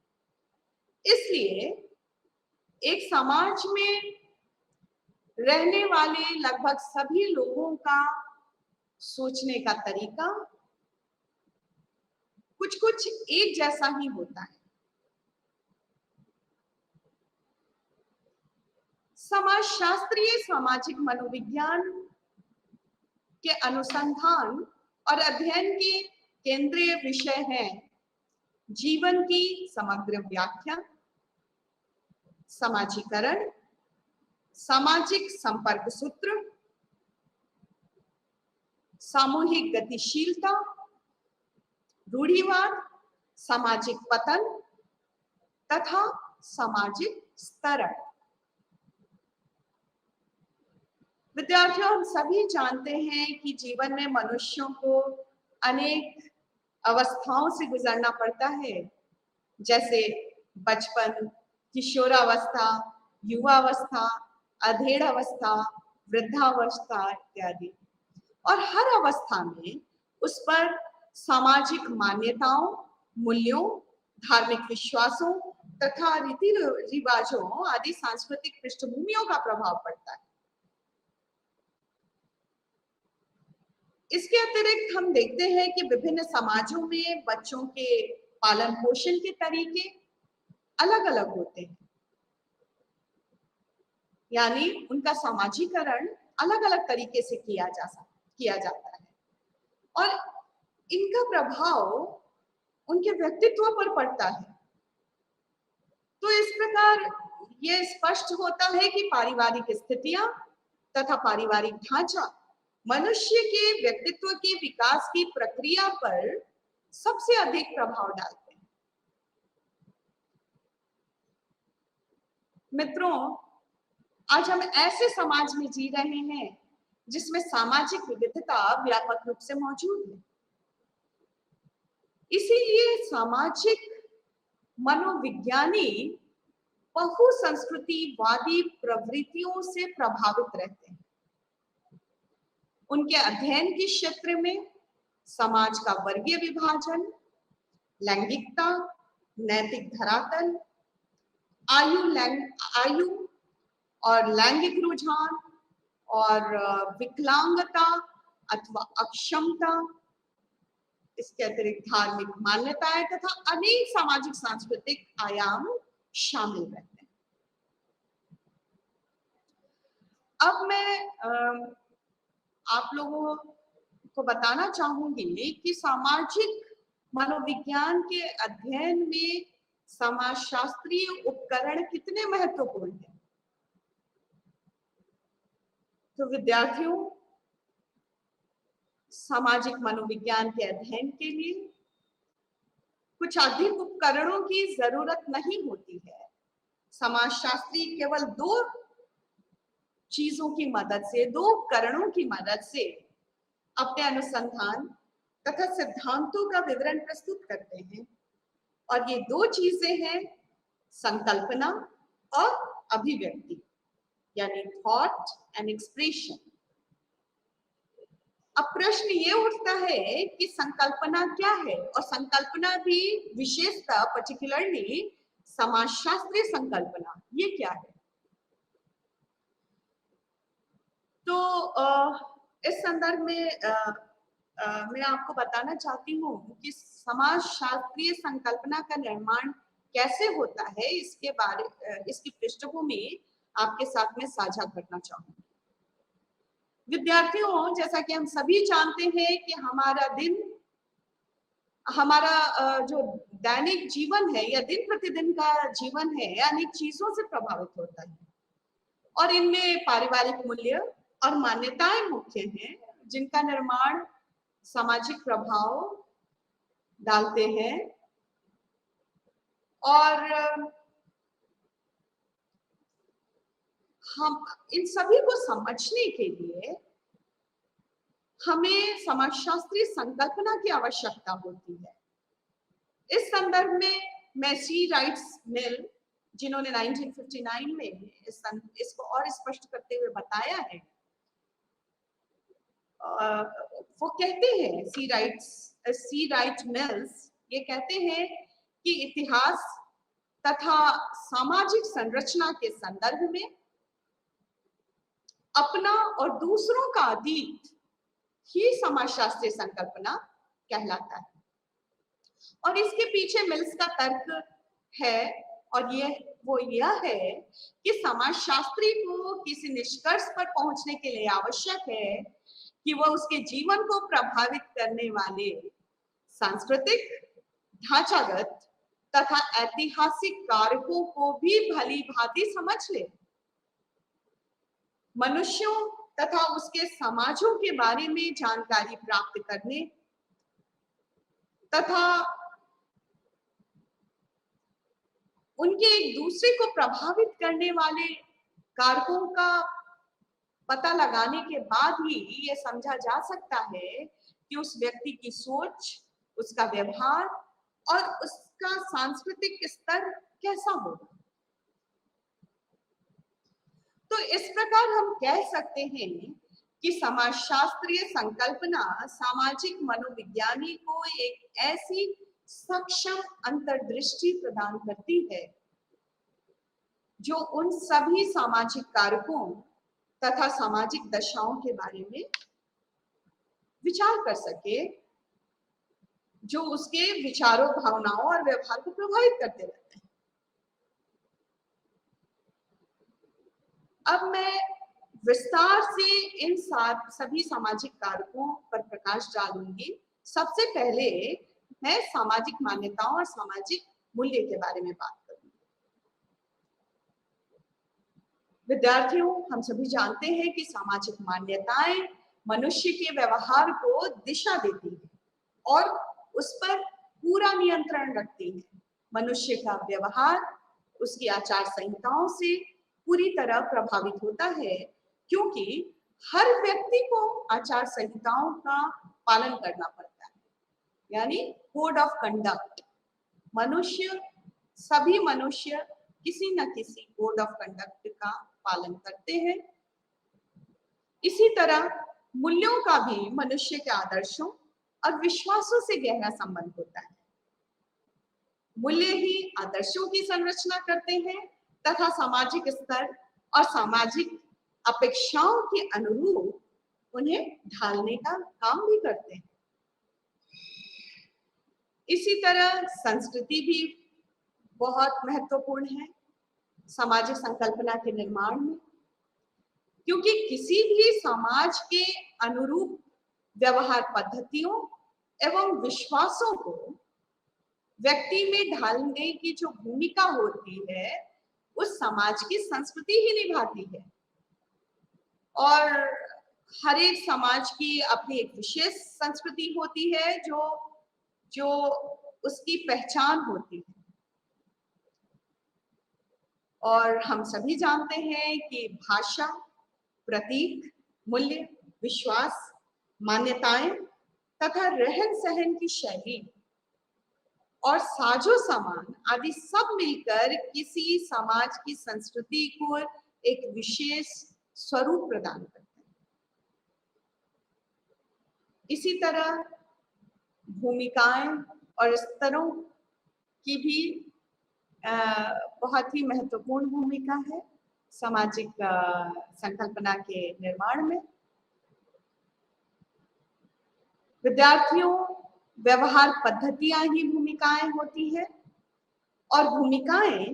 इसलिए एक समाज में रहने वाले लगभग सभी लोगों का सोचने का तरीका कुछ कुछ एक जैसा ही होता है। समाजशास्त्रीय सामाजिक मनोविज्ञान के अनुसंधान और अध्ययन के केंद्रीय विषय हैं जीवन की समग्र व्याख्या, समाजीकरण, सामाजिक संपर्क सूत्र, सामूहिक गतिशीलता, रूढ़िवाद, सामाजिक पतन तथा सामाजिक स्तरण। विद्यार्थियों, हम सभी जानते हैं कि जीवन में मनुष्यों को अनेक अवस्थाओं से गुजरना पड़ता है, जैसे बचपन, किशोरावस्था, युवावस्था, अधेड़ अवस्था, वृद्धावस्था इत्यादि। और हर अवस्था में उस पर सामाजिक मान्यताओं, मूल्यों, धार्मिक विश्वासों तथा रीति रिवाजों आदि सांस्कृतिक पृष्ठभूमियों का प्रभाव पड़ता है। इसके अतिरिक्त हम देखते हैं कि विभिन्न समाजों में बच्चों के पालन पोषण के तरीके अलग अलग होते हैं, यानी उनका समाजीकरण अलग अलग तरीके से किया जाता है और इनका प्रभाव उनके व्यक्तित्व पर पड़ता है। तो इस प्रकार यह स्पष्ट होता है कि पारिवारिक स्थितियां तथा पारिवारिक ढांचा मनुष्य के व्यक्तित्व के विकास की प्रक्रिया पर सबसे अधिक प्रभाव डालते हैं। मित्रों, आज हम ऐसे समाज में जी रहे हैं जिसमें सामाजिक विविधता व्यापक रूप से मौजूद है। इसीलिए सामाजिक मनोविज्ञानी बहुसंस्कृतिवादी प्रवृत्तियों से प्रभावित रहते हैं। उनके अध्ययन के क्षेत्र में समाज का वर्गीय विभाजन, लैंगिकता, नैतिक धरातल, आयु और लैंगिक रुझान और विकलांगता अथवा अक्षमता, इसके अतिरिक्त धार्मिक मान्यताएं तथा अनेक सामाजिक सांस्कृतिक आयाम शामिल रहते हैं। अब मैं आप लोगों को बताना चाहूंगी कि सामाजिक मनोविज्ञान के अध्ययन में समाजशास्त्रीय उपकरण कितने महत्वपूर्ण हैं? तो विद्यार्थियों, सामाजिक मनोविज्ञान के अध्ययन के लिए कुछ अधिक उपकरणों की जरूरत नहीं होती है। समाजशास्त्री केवल दो चीजों की मदद से, दो उपकरणों की मदद से अपने अनुसंधान तथा सिद्धांतों का विवरण प्रस्तुत करते हैं, और ये दो चीजें हैं संकल्पना और अभिव्यक्ति, यानी थॉट एंड एक्सप्रेशन। अब प्रश्न ये उठता है कि संकल्पना क्या है, और संकल्पना भी विशेषतः पर्टिकुलरली समाजशास्त्रीय संकल्पना, ये क्या है? तो इस संदर्भ में मैं आपको बताना चाहती हूँ कि समाजशास्त्रीय संकल्पना का निर्माण कैसे होता है, इसके बारे इसकी पृष्ठभूमि आपके साथ में साझा करना चाहूंगी। विद्यार्थियों, जैसा कि हम सभी जानते हैं कि हमारा जो दैनिक जीवन है या दिन प्रतिदिन का जीवन है, अनेक चीजों से प्रभावित होता है, और इनमें पारिवारिक मूल्य और मान्यताएं मुख्य हैं, जिनका निर्माण सामाजिक प्रभाव डालते हैं। और हम इन सभी को समझने के लिए हमें समाजशास्त्रीय संकल्पना की आवश्यकता होती है। इस संदर्भ में मैं सी राइट्स मिल, जिन्होंने 1959 में इसको और स्पष्ट करते हुए बताया है, वो कहते हैं, सी राइट मिल्स ये कहते हैं कि इतिहास तथा सामाजिक संरचना के संदर्भ में अपना और दूसरों का अतीत ही समाजशास्त्रीय संकल्पना कहलाता है। और इसके पीछे मिल्स का तर्क है, और वो यह है कि समाजशास्त्री को किसी निष्कर्ष पर पहुंचने के लिए आवश्यक है कि वह उसके जीवन को प्रभावित करने वाले सांस्कृतिक, ढांचागत तथा ऐतिहासिक कारकों को भी भली भांति समझ ले। मनुष्यों तथा उसके समाजों के बारे में जानकारी प्राप्त करने तथा उनके एक दूसरे को प्रभावित करने वाले कारकों का पता लगाने के बाद ही ये समझा जा सकता है कि उस व्यक्ति की सोच, उसका व्यवहार और उसका सांस्कृतिक स्तर कैसा होगा। तो इस प्रकार हम कह सकते हैं कि समाजशास्त्रीय संकल्पना सामाजिक मनोविज्ञानी को एक ऐसी सक्षम अंतर्दृष्टि प्रदान करती है जो उन सभी सामाजिक कारकों तथा सामाजिक दशाओं के बारे में विचार कर सके जो उसके विचारों, भावनाओं और व्यवहार को प्रभावित करते रहते हैं। अब मैं विस्तार से इन सभी सामाजिक कारकों पर प्रकाश डालूंगी। सबसे पहले मैं सामाजिक मान्यताओं और सामाजिक मूल्य के बारे में बात करूंगी। विद्यार्थियों, हम सभी जानते हैं कि सामाजिक मान्यताएं मनुष्य के व्यवहार को दिशा देती हैं और उस पर पूरा नियंत्रण रखती हैं। मनुष्य का व्यवहार उसकी आचार संहिताओं से पूरी तरह प्रभावित होता है, क्योंकि हर व्यक्ति को आचार संहिताओं का पालन करना पड़ता है, यानी कोड ऑफ कंडक्ट। सभी मनुष्य किसी न किसी कोड ऑफ कंडक्ट का पालन करते हैं। इसी तरह मूल्यों का भी मनुष्य के आदर्शों और विश्वासों से गहरा संबंध होता है। मूल्य ही आदर्शों की संरचना करते हैं तथा सामाजिक स्तर और सामाजिक अपेक्षाओं के अनुरूप उन्हें ढालने का काम भी करते हैं। इसी तरह संस्कृति भी बहुत महत्वपूर्ण है सामाजिक संकल्पना के निर्माण में, क्योंकि किसी भी समाज के अनुरूप व्यवहार पद्धतियों एवं विश्वासों को व्यक्ति में ढालने की जो भूमिका होती है उस समाज की संस्कृति ही निभाती है। और हर एक समाज की अपनी एक विशेष संस्कृति होती है जो जो उसकी पहचान होती है। और हम सभी जानते हैं कि भाषा, प्रतीक, मूल्य, विश्वास, मान्यताएं तथा रहन सहन की शैली और साजो सामान आदि सब मिलकर किसी समाज की संस्कृति को एक विशेष स्वरूप प्रदान करते हैं। इसी तरह भूमिकाएं और स्तरों की भी बहुत ही महत्वपूर्ण भूमिका है सामाजिक संकल्पना के निर्माण में। विद्यार्थियों व्यवहार पद्धतियां ही भूमिकाएं होती है और भूमिकाएं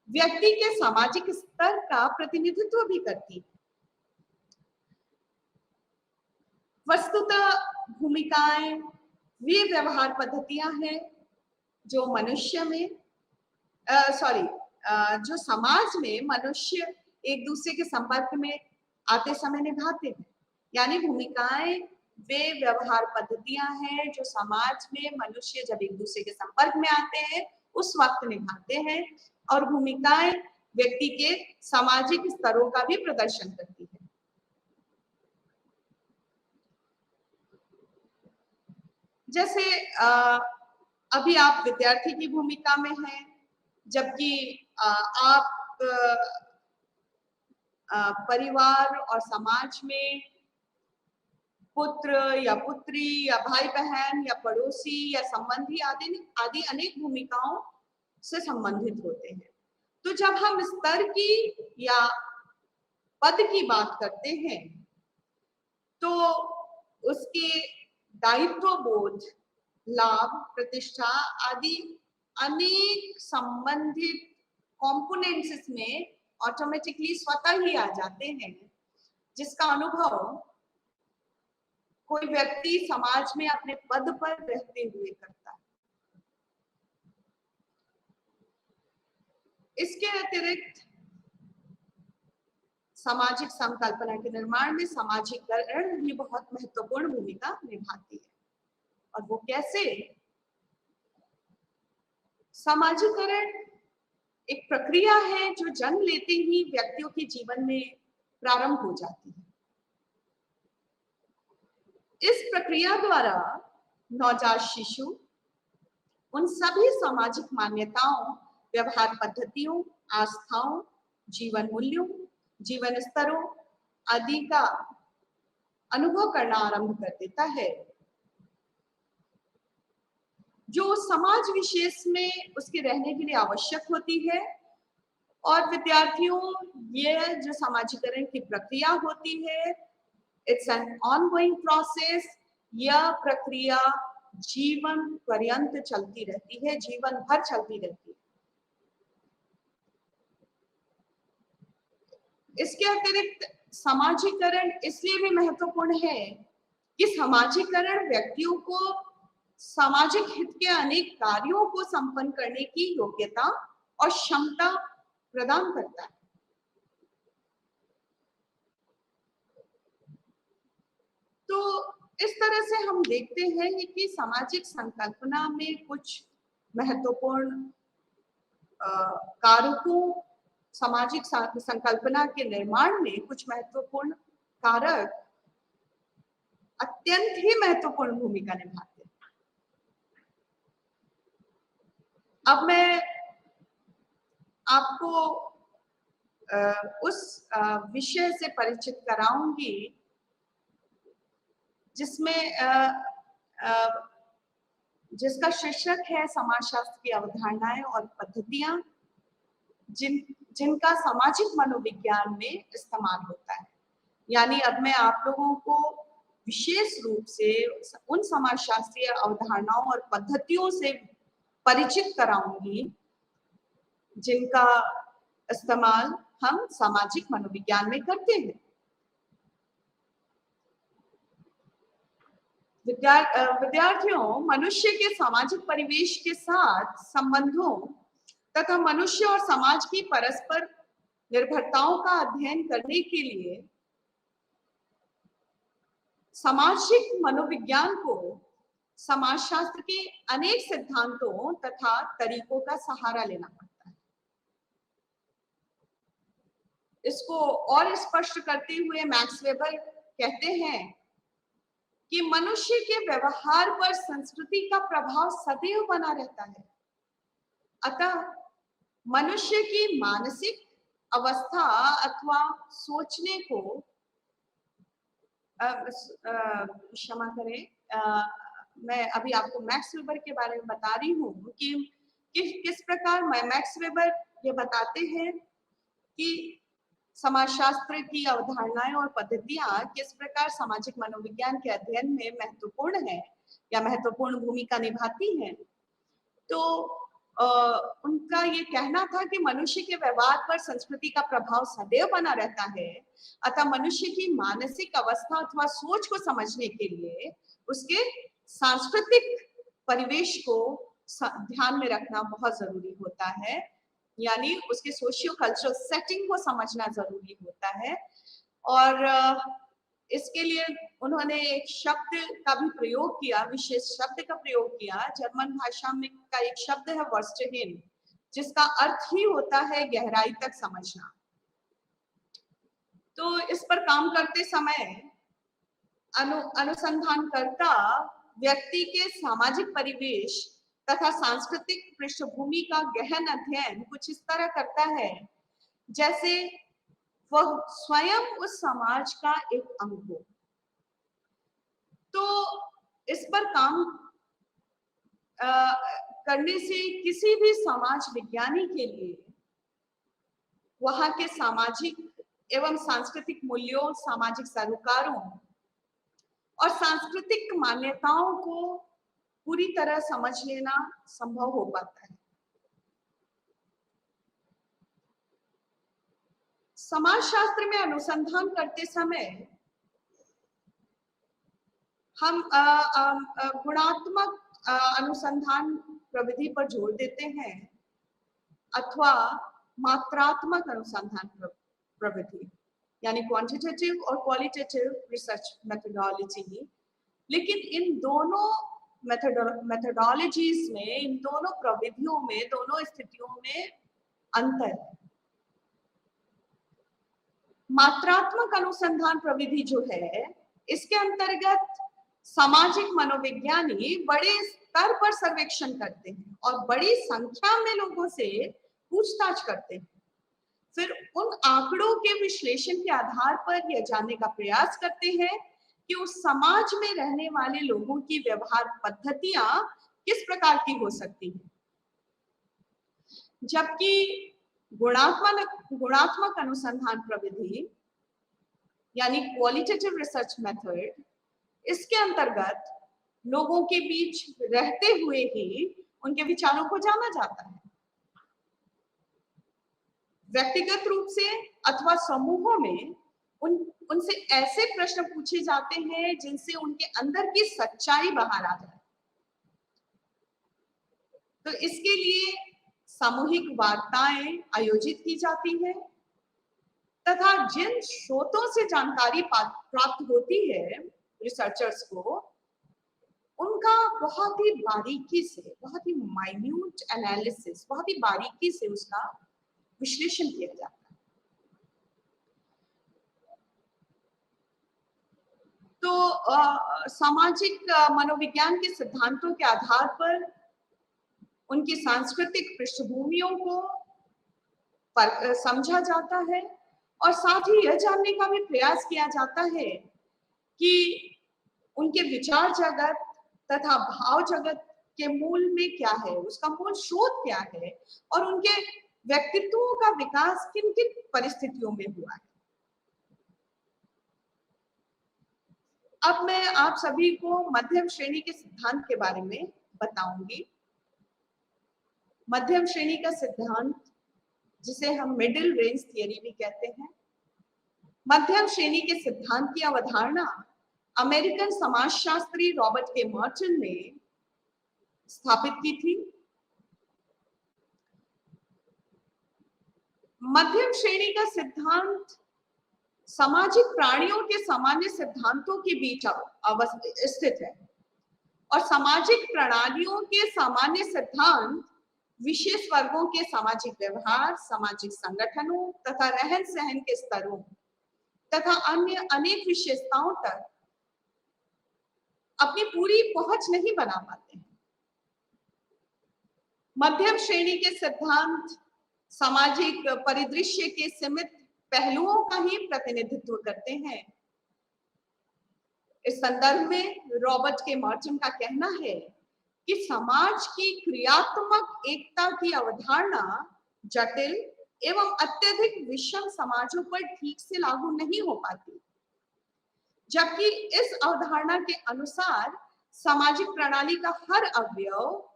व्यक्ति के सामाजिक स्तर का प्रतिनिधित्व भी करती है। वस्तुतः भूमिकाएं वे व्यवहार पद्धतियां हैं जो मनुष्य में जो समाज में मनुष्य एक दूसरे के संपर्क में आते समय निभाते हैं। यानी भूमिकाएं वे व्यवहार पद्धतियां हैं जो समाज में मनुष्य जब एक दूसरे के संपर्क में आते हैं उस वक्त निभाते हैं। और भूमिकाएं व्यक्ति के सामाजिक स्तरों का भी प्रदर्शन करती है। जैसे अभी आप विद्यार्थी की भूमिका में हैं, जबकि आप परिवार और समाज में पुत्र या पुत्री या भाई बहन या पड़ोसी या संबंधी आदि अनेक भूमिकाओं से संबंधित होते हैं। तो जब हम स्तर की या पद की बात करते हैं तो उसके दायित्व बोध, लाभ, प्रतिष्ठा आदि अनेक संबंधित कंपोनेंट्स इसमें ऑटोमेटिकली स्वतः ही आ जाते हैं, जिसका अनुभव कोई व्यक्ति समाज में अपने पद पर रहते हुए करता है। इसके अतिरिक्त सामाजिक संकल्पना के निर्माण में सामाजिकरण भी बहुत महत्वपूर्ण भूमिका निभाती है। और वो कैसे? सामाजिकरण एक प्रक्रिया है जो जन्म लेते ही व्यक्तियों के जीवन में प्रारंभ हो जाती है। इस प्रक्रिया द्वारा नवजात शिशु उन सभी सामाजिक मान्यताओं, व्यवहार पद्धतियों, आस्थाओं, जीवन मूल्यों, जीवन स्तरों आदि का अनुभव करना आरंभ कर देता है जो समाज विशेष में उसके रहने के लिए आवश्यक होती है। और विद्यार्थियों, ये जो सामाजिकरण की प्रक्रिया होती है, इट्स एन ऑनगोइंग प्रोसेस। यह प्रक्रिया जीवन पर्यंत चलती रहती है, जीवन भर चलती रहती है। इसके अतिरिक्त समाजीकरण इसलिए भी महत्वपूर्ण है कि समाजीकरण व्यक्तियों को सामाजिक हित के अनेक कार्यों को संपन्न करने की योग्यता और क्षमता प्रदान करता है। तो इस तरह से हम देखते हैं कि सामाजिक संकल्पना में कुछ महत्वपूर्ण कारकों, सामाजिक संकल्पना के निर्माण में कुछ महत्वपूर्ण कारक अत्यंत ही महत्वपूर्ण भूमिका निभाते हैं। अब मैं आपको उस विषय से परिचित कराऊंगी जिसमें जिसका शीर्षक है समाजशास्त्र की अवधारणाएं और पद्धतियां जिनका सामाजिक मनोविज्ञान में इस्तेमाल होता है। यानी अब मैं आप लोगों को विशेष रूप से उन समाजशास्त्रीय अवधारणाओं और पद्धतियों से परिचित कराऊंगी जिनका इस्तेमाल हम सामाजिक मनोविज्ञान में करते हैं। विद्यार्थियों, मनुष्य के सामाजिक परिवेश के साथ संबंधों तथा मनुष्य और समाज की परस्पर निर्भरताओं का अध्ययन करने के लिए सामाजिक मनोविज्ञान को समाजशास्त्र के अनेक सिद्धांतों तथा तरीकों का सहारा लेना पड़ता है। इसको और स्पष्ट करते हुए मैक्स वेबर कहते हैं कि मनुष्य के व्यवहार पर संस्कृति का प्रभाव सदैव बना रहता है। अतः मनुष्य की मानसिक अवस्था अथवा सोचने को क्षमा करें, मैं अभी आपको मैक्स वेबर के बारे में बता रही हूँ कि किस प्रकार मैक्स वेबर ये बताते हैं कि समाजशास्त्र की अवधारणाएं और पद्धतियां किस प्रकार सामाजिक मनोविज्ञान के अध्ययन में महत्वपूर्ण है या महत्वपूर्ण भूमिका निभाती हैं। तो उनका ये कहना था कि मनुष्य के व्यवहार पर संस्कृति का प्रभाव सदैव बना रहता है। अतः मनुष्य की मानसिक अवस्था अथवा सोच को समझने के लिए उसके सांस्कृतिक परिवेश को ध्यान में रखना बहुत जरूरी होता है, यानी उसके सोशियो कल्चरल सेटिंग को समझना जरूरी होता है। और इसके लिए उन्होंने एक शब्द का भी प्रयोग किया, विशेष शब्द का प्रयोग किया। जर्मन भाषा में का एक शब्द है वर्स्टहिन, जिसका अर्थ ही होता है गहराई तक समझना। तो इस पर काम करते समय अनुसंधानकर्ता व्यक्ति के सामाजिक परिवेश तथा सांस्कृतिक पृष्ठभूमि का गहन अध्ययन कुछ इस तरह करता है जैसे वह स्वयं उस समाज का एक अंग हो। तो इस पर काम करने से किसी भी समाज विज्ञानी के लिए वहां के सामाजिक एवं सांस्कृतिक मूल्यों, सामाजिक सरोकारों और सांस्कृतिक मान्यताओं को पूरी तरह समझ लेना संभव हो पाता है। समाजशास्त्र में अनुसंधान करते समय हम गुणात्मक अनुसंधान प्रविधि पर जोर देते हैं अथवा मात्रात्मक अनुसंधान प्रविधि, यानी क्वांटिटेटिव और क्वालिटेटिव रिसर्च मेथोडोलॉजी। लेकिन इन दोनों मेथोडोलॉजीज में, इन दोनों प्रविधियों में, दोनों स्थितियों में अंतर है। मात्रात्मक अनुसंधान प्रविधि जो है, इसके अंतर्गत सामाजिक मनोविज्ञानी बड़े स्तर पर सर्वेक्षण करते हैं और बड़ी संख्या में लोगों से पूछताछ करते हैं। फिर उन आंकड़ों के विश्लेषण के आधार पर यह जानने का प्रयास करते हैं कि उस समाज में रहने वाले लोगों की व्यवहार पद्धतियां किस प्रकार की हो सकती हैं। जबकि गुणात्मक अनुसंधान प्रविधि यानी क्वालिटेटिव रिसर्च मेथड, इसके अंतर्गत लोगों के बीच रहते हुए ही उनके विचारों को जाना जाता है। व्यक्तिगत रूप से अथवा समूहों में उनसे ऐसे प्रश्न पूछे जाते हैं जिनसे उनके अंदर की सच्चाई बाहर आ जाए। तो इसके लिए सामूहिक वार्ताएं आयोजित की जाती है तथा जिन स्रोतों से जानकारी प्राप्त होती है रिसर्चर्स को, उनका बहुत ही बारीकी से, बहुत ही माइन्यूट एनालिसिस, बहुत ही बारीकी से उसका विश्लेषण किया जाता है। तो सामाजिक मनोविज्ञान के सिद्धांतों के आधार पर उनकी सांस्कृतिक पृष्ठभूमियों को समझा जाता है और साथ ही यह जानने का भी प्रयास किया जाता है कि उनके विचार जगत तथा भाव जगत के मूल में क्या है, उसका मूल स्रोत क्या है और उनके व्यक्तित्वों का विकास किन किन परिस्थितियों में हुआ है। अब मैं आप सभी को मध्यम श्रेणी के सिद्धांत के बारे में बताऊंगी। मध्यम श्रेणी का सिद्धांत, जिसे हम मिडिल रेंज थियरी भी कहते हैं, मध्यम श्रेणी के सिद्धांत की अवधारणा अमेरिकन समाजशास्त्री रॉबर्ट के मर्टन ने स्थापित की थी। मध्यम श्रेणी का सिद्धांत सामाजिक प्राणियों के सामान्य सिद्धांतों के बीच स्थित है और सामाजिक प्रणालियों के सामान्य सिद्धांत विशेष वर्गों के सामाजिक व्यवहार, सामाजिक संगठनों तथा रहन सहन के स्तरों तथा अन्य अनेक विशेषताओं तक अपनी पूरी पहुंच नहीं बना पाते हैं। मध्यम श्रेणी के सिद्धांत सामाजिक परिदृश्य के सीमित पहलुओं का ही प्रतिनिधित्व करते हैं। इस संदर्भ में रॉबर्ट के मर्टन का कहना है कि समाज की क्रियात्मक एकता की अवधारणा जटिल एवं अत्यधिक विषम समाजों पर ठीक से लागू नहीं हो पाती, जबकि इस अवधारणा के अनुसार सामाजिक प्रणाली का हर अवयव,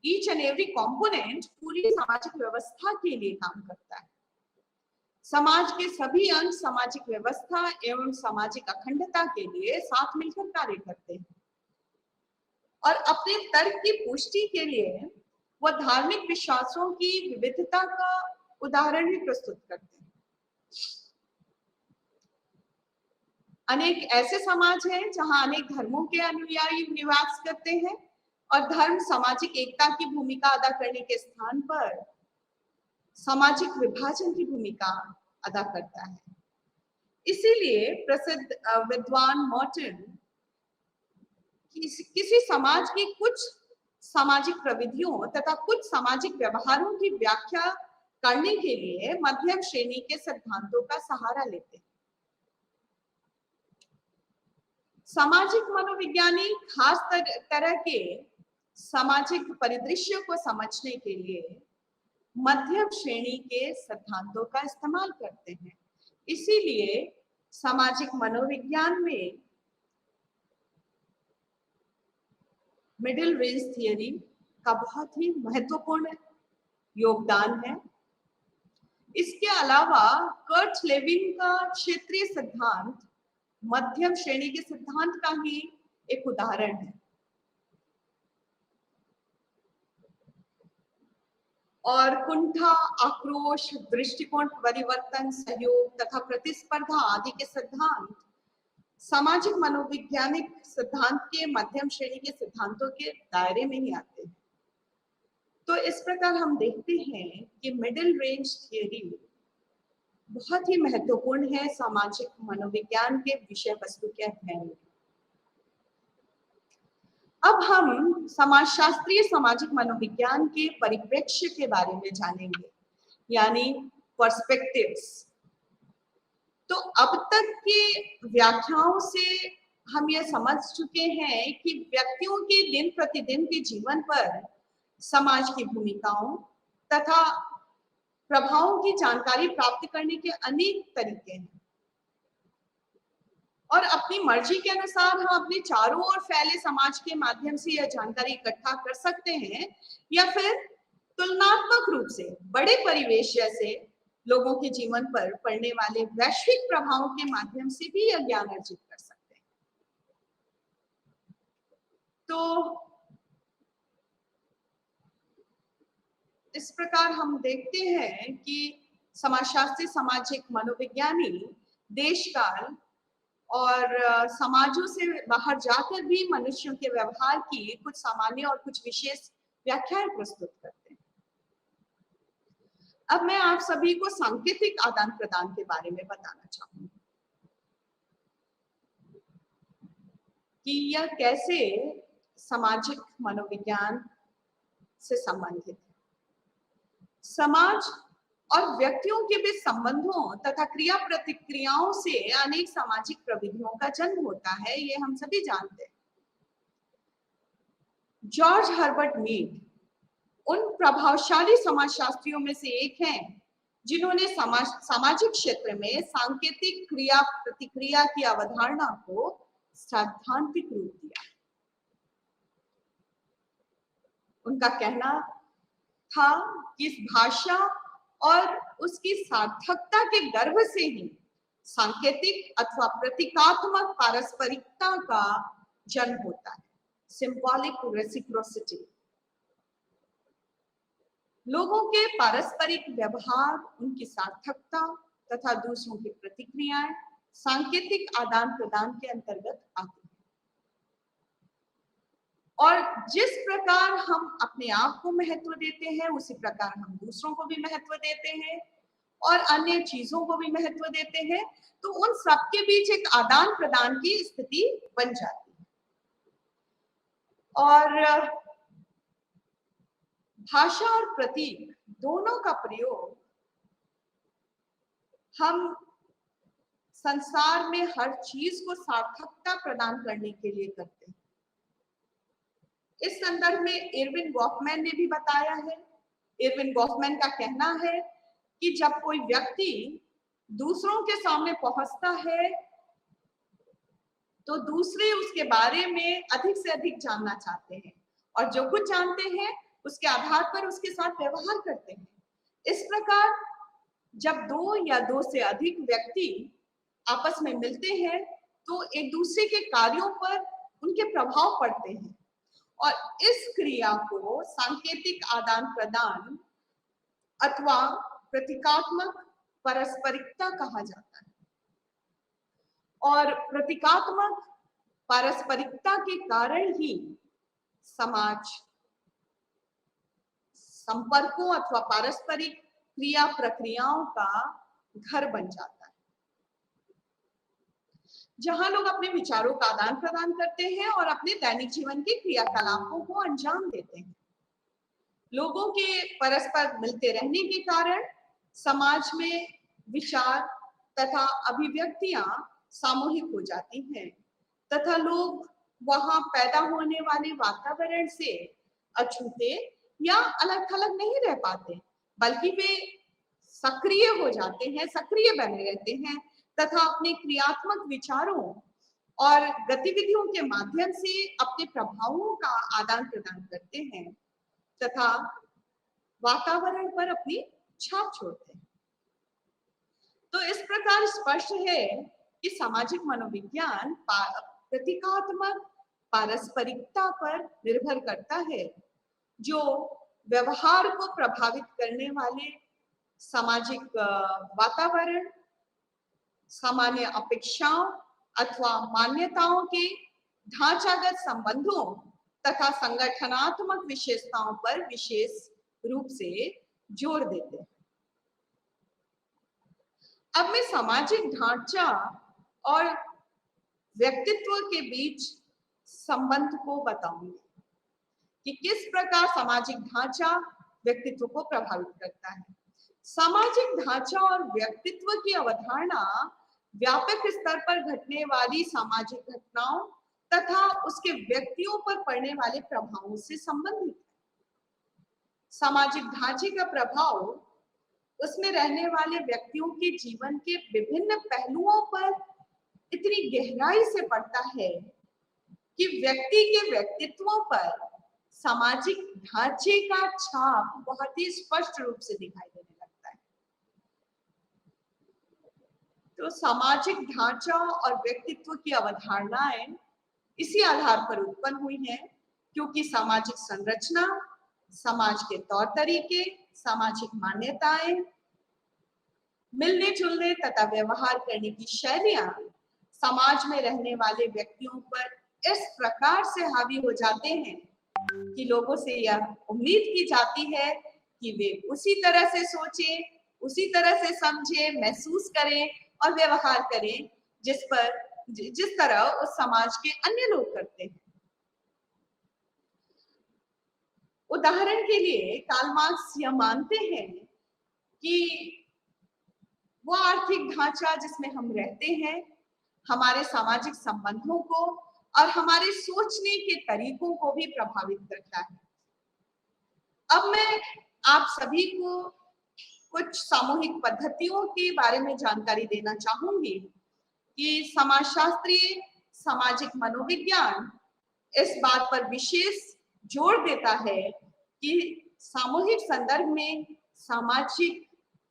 ईच एंड एवरी कंपोनेंट, पूरी सामाजिक व्यवस्था के लिए काम करता है। समाज के सभी अंग सामाजिक व्यवस्था एवं सामाजिक अखंडता के लिए साथ मिलकर कार्य करते हैं और अपने तर्क की पुष्टि के लिए वह धार्मिक विश्वासों की विविधता का उदाहरण भी प्रस्तुत करते हैं। अनेक ऐसे समाज हैं जहां अनेक धर्मों के अनुयायी निवास करते हैं और धर्म सामाजिक एकता की भूमिका अदा करने के स्थान पर सामाजिक विभाजन की भूमिका अदा करता है। इसीलिए प्रसिद्ध विद्वान मर्टन किसी समाज की कुछ सामाजिक प्रविधियों तथा कुछ सामाजिक व्यवहारों की व्याख्या करने के लिए मध्यम श्रेणी के सिद्धांतों का सहारा लेते हैं। सामाजिक मनोविज्ञानी खास तरह के सामाजिक परिदृश्य को समझने के लिए मध्यम श्रेणी के सिद्धांतों का इस्तेमाल करते हैं। इसीलिए सामाजिक मनोविज्ञान में मिडिल रेंज थियरी का बहुत ही महत्वपूर्ण योगदान है। इसके अलावा कर्ट लेविन का क्षेत्रीय सिद्धांत मध्यम श्रेणी के सिद्धांत का ही एक उदाहरण है और कुंठा, आक्रोश, दृष्टिकोण परिवर्तन, सहयोग तथा प्रतिस्पर्धा आदि के सिद्धांत सामाजिक मनोवैज्ञानिक सिद्धांत के मध्यम श्रेणी के सिद्धांतों के दायरे में ही आते हैं। तो इस प्रकार हम देखते हैं कि मिडिल रेंज थियरी बहुत ही महत्वपूर्ण है सामाजिक मनोविज्ञान के विषय वस्तु के अध्ययन में। अब हम समाजशास्त्रीय सामाजिक मनोविज्ञान के परिप्रेक्ष्य के बारे में जानेंगे, यानी पर्सपेक्टिव्स। तो अब तक के व्याख्याओं से हम यह समझ चुके हैं कि व्यक्तियों के दिन प्रतिदिन के जीवन पर समाज की भूमिकाओं तथा प्रभावों की जानकारी प्राप्त करने के अनेक तरीके हैं और अपनी मर्जी के अनुसार हम अपने चारों ओर फैले समाज के माध्यम से यह जानकारी इकट्ठा कर सकते हैं या फिर तुलनात्मक रूप से बड़े परिवेश जैसे लोगों के जीवन पर पड़ने वाले वैश्विक प्रभावों के माध्यम से भी यह ज्ञान अर्जित कर सकते हैं। तो इस प्रकार हम देखते हैं कि समाजशास्त्री सामाजिक मनोविज्ञानी देश काल और समाजों से बाहर जाकर भी मनुष्यों के व्यवहार की कुछ सामान्य और कुछ विशेष व्याख्याएं प्रस्तुत करते हैं। अब मैं आप सभी को सांकेतिक आदान प्रदान के बारे में बताना चाहूंगी कि यह कैसे सामाजिक मनोविज्ञान से संबंधित है। समाज और व्यक्तियों के बीच संबंधों तथा क्रिया प्रतिक्रियाओं से अनेक सामाजिक प्रविधियों का जन्म होता है, ये हम सभी जानते हैं। जॉर्ज हर्बर्ट मीड उन प्रभावशाली समाजशास्त्रियों में से एक हैं जिन्होंने सामाजिक क्षेत्र में सांकेतिक क्रिया प्रतिक्रिया की अवधारणा को सैद्धांतिक रूप दिया। उनका कहना था कि इस भाषा और उसकी सार्थकता के गर्भ से ही सांकेतिक अथवा प्रतीकात्मक पारस्परिकता का जन्म होता है, सिंबॉलिक रेसिप्रोसिटी। लोगों के पारस्परिक व्यवहार, उनकी सार्थकता तथा दूसरों की प्रतिक्रियाएं सांकेतिक आदान प्रदान के अंतर्गत आती हैं। और जिस प्रकार हम अपने आप को महत्व देते हैं, उसी प्रकार हम दूसरों को भी महत्व देते हैं और अन्य चीजों को भी महत्व देते हैं, तो उन सबके बीच एक आदान प्रदान की स्थिति बन जाती है। और भाषा और प्रतीक दोनों का प्रयोग हम संसार में हर चीज को सार्थकता प्रदान करने के लिए करते हैं। इस संदर्भ में इरविन गॉफमैन ने भी बताया है। इरविन गॉफमैन का कहना है कि जब कोई व्यक्ति दूसरों के सामने पहुंचता है तो दूसरे उसके बारे में अधिक से अधिक जानना चाहते हैं और जो कुछ जानते हैं उसके आधार पर उसके साथ व्यवहार करते हैं। इस प्रकार जब दो या दो से अधिक व्यक्ति आपस में मिलते हैं तो एक दूसरे के कार्यों पर उनके प्रभाव पड़ते हैं और इस क्रिया को सांकेतिक आदान प्रदान अथवा प्रतीकात्मक पारस्परिकता कहा जाता है। और प्रतीकात्मक पारस्परिकता के कारण ही समाज संपर्कों अथवा पारस्परिक क्रिया प्रक्रियाओं का घर बन जाता है, जहां लोग अपने विचारों का आदान प्रदान करते हैं और अपने दैनिक जीवन के क्रियाकलापों को अंजाम देते हैं। लोगों के परस्पर मिलते रहने के कारण समाज में विचार तथा अभिव्यक्तियां सामूहिक हो जाती हैं तथा लोग वहां पैदा होने वाले वातावरण से अछूते या अलग थलग नहीं रह पाते, बल्कि वे सक्रिय हो जाते हैं, सक्रिय बने रहते हैं तथा अपने क्रियात्मक विचारों और गतिविधियों के माध्यम से अपने प्रभावों का आदान प्रदान करते हैं तथा वातावरण पर अपनी छाप छोड़ते हैं। तो इस प्रकार स्पष्ट है कि सामाजिक मनोविज्ञान प्रतीकात्मक पारस्परिकता पर निर्भर करता है, जो व्यवहार को प्रभावित करने वाले सामाजिक वातावरण, सामान्य अपेक्षाओं अथवा मान्यताओं के ढांचागत संबंधों तथा संगठनात्मक विशेषताओं पर विशेष रूप से जोर देते हैं। अब मैं सामाजिक ढांचा और व्यक्तित्व के बीच संबंध को बताऊंगी कि किस प्रकार सामाजिक ढांचा व्यक्तित्व को प्रभावित करता है। सामाजिक ढांचा और व्यक्तित्व की अवधारणा व्यापक स्तर पर घटने वाली सामाजिक घटनाओं तथा उसके व्यक्तियों पर पड़ने वाले प्रभावों से संबंधित है। सामाजिक ढांचे का प्रभाव उसमें रहने वाले व्यक्तियों के जीवन के विभिन्न पहलुओं पर इतनी गहराई से पड़ता है कि व्यक्ति के व्यक्तित्वों पर सामाजिक ढांचे का छाप बहुत ही स्पष्ट रूप से दिखाई देने लगता है। तो सामाजिक ढांचा और व्यक्तित्व की अवधारणाएं इसी आधार पर उत्पन्न हुई हैं, क्योंकि सामाजिक संरचना, समाज के तौर तरीके, सामाजिक मान्यताएं, मिलने जुलने तथा व्यवहार करने की शैलियां समाज में रहने वाले व्यक्तियों पर इस प्रकार से हावी हो जाते हैं कि लोगों से यह उम्मीद की जाती है कि वे उसी तरह से सोचें, उसी तरह से समझें, महसूस करें और व्यवहार करें जिस तरह उस समाज के अन्य लोग करते हैं। उदाहरण के लिए कार्ल मार्क्स यह मानते हैं कि वो आर्थिक ढांचा जिसमें हम रहते हैं हमारे सामाजिक संबंधों को और हमारे सोचने के तरीकों को भी प्रभावित करता है। अब मैं आप सभी को कुछ सामूहिक पद्धतियों के बारे में जानकारी देना चाहूंगी कि समाजशास्त्रीय सामाजिक मनोविज्ञान इस बात पर विशेष जोर देता है कि सामूहिक संदर्भ में सामाजिक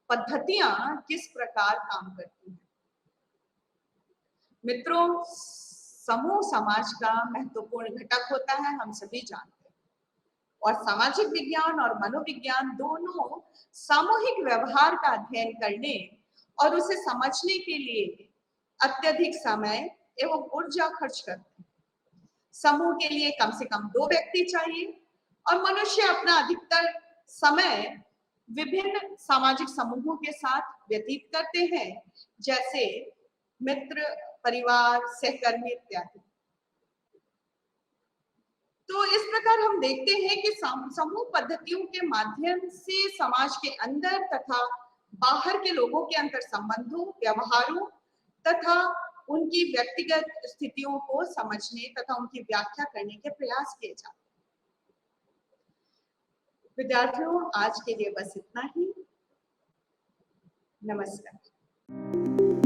पद्धतियां किस प्रकार काम करती हैं। मित्रों, समूह समाज का महत्वपूर्ण घटक होता है, हम सभी जानते हैं। और सामाजिक विज्ञान और मनोविज्ञान दोनों सामूहिक व्यवहार का अध्ययन करने और उसे समझने के लिए अत्यधिक समय एवं ऊर्जा खर्च करते हैं। समूह के लिए कम से कम 2 व्यक्ति चाहिए और मनुष्य अपना अधिकतर समय विभिन्न सामाजिक समूहों के साथ व्यतीत करते हैं, जैसे मित्र, परिवार, सहकर्मी इत्यादि। तो इस प्रकार हम देखते हैं कि समूह पद्धतियों के माध्यम से समाज के अंदर तथा बाहर के लोगों के अंतर संबंधों, व्यवहारों तथा उनकी व्यक्तिगत स्थितियों को समझने तथा उनकी व्याख्या करने के प्रयास किए जाते हैं। विद्यार्थियों, आज के लिए बस इतना ही। नमस्कार।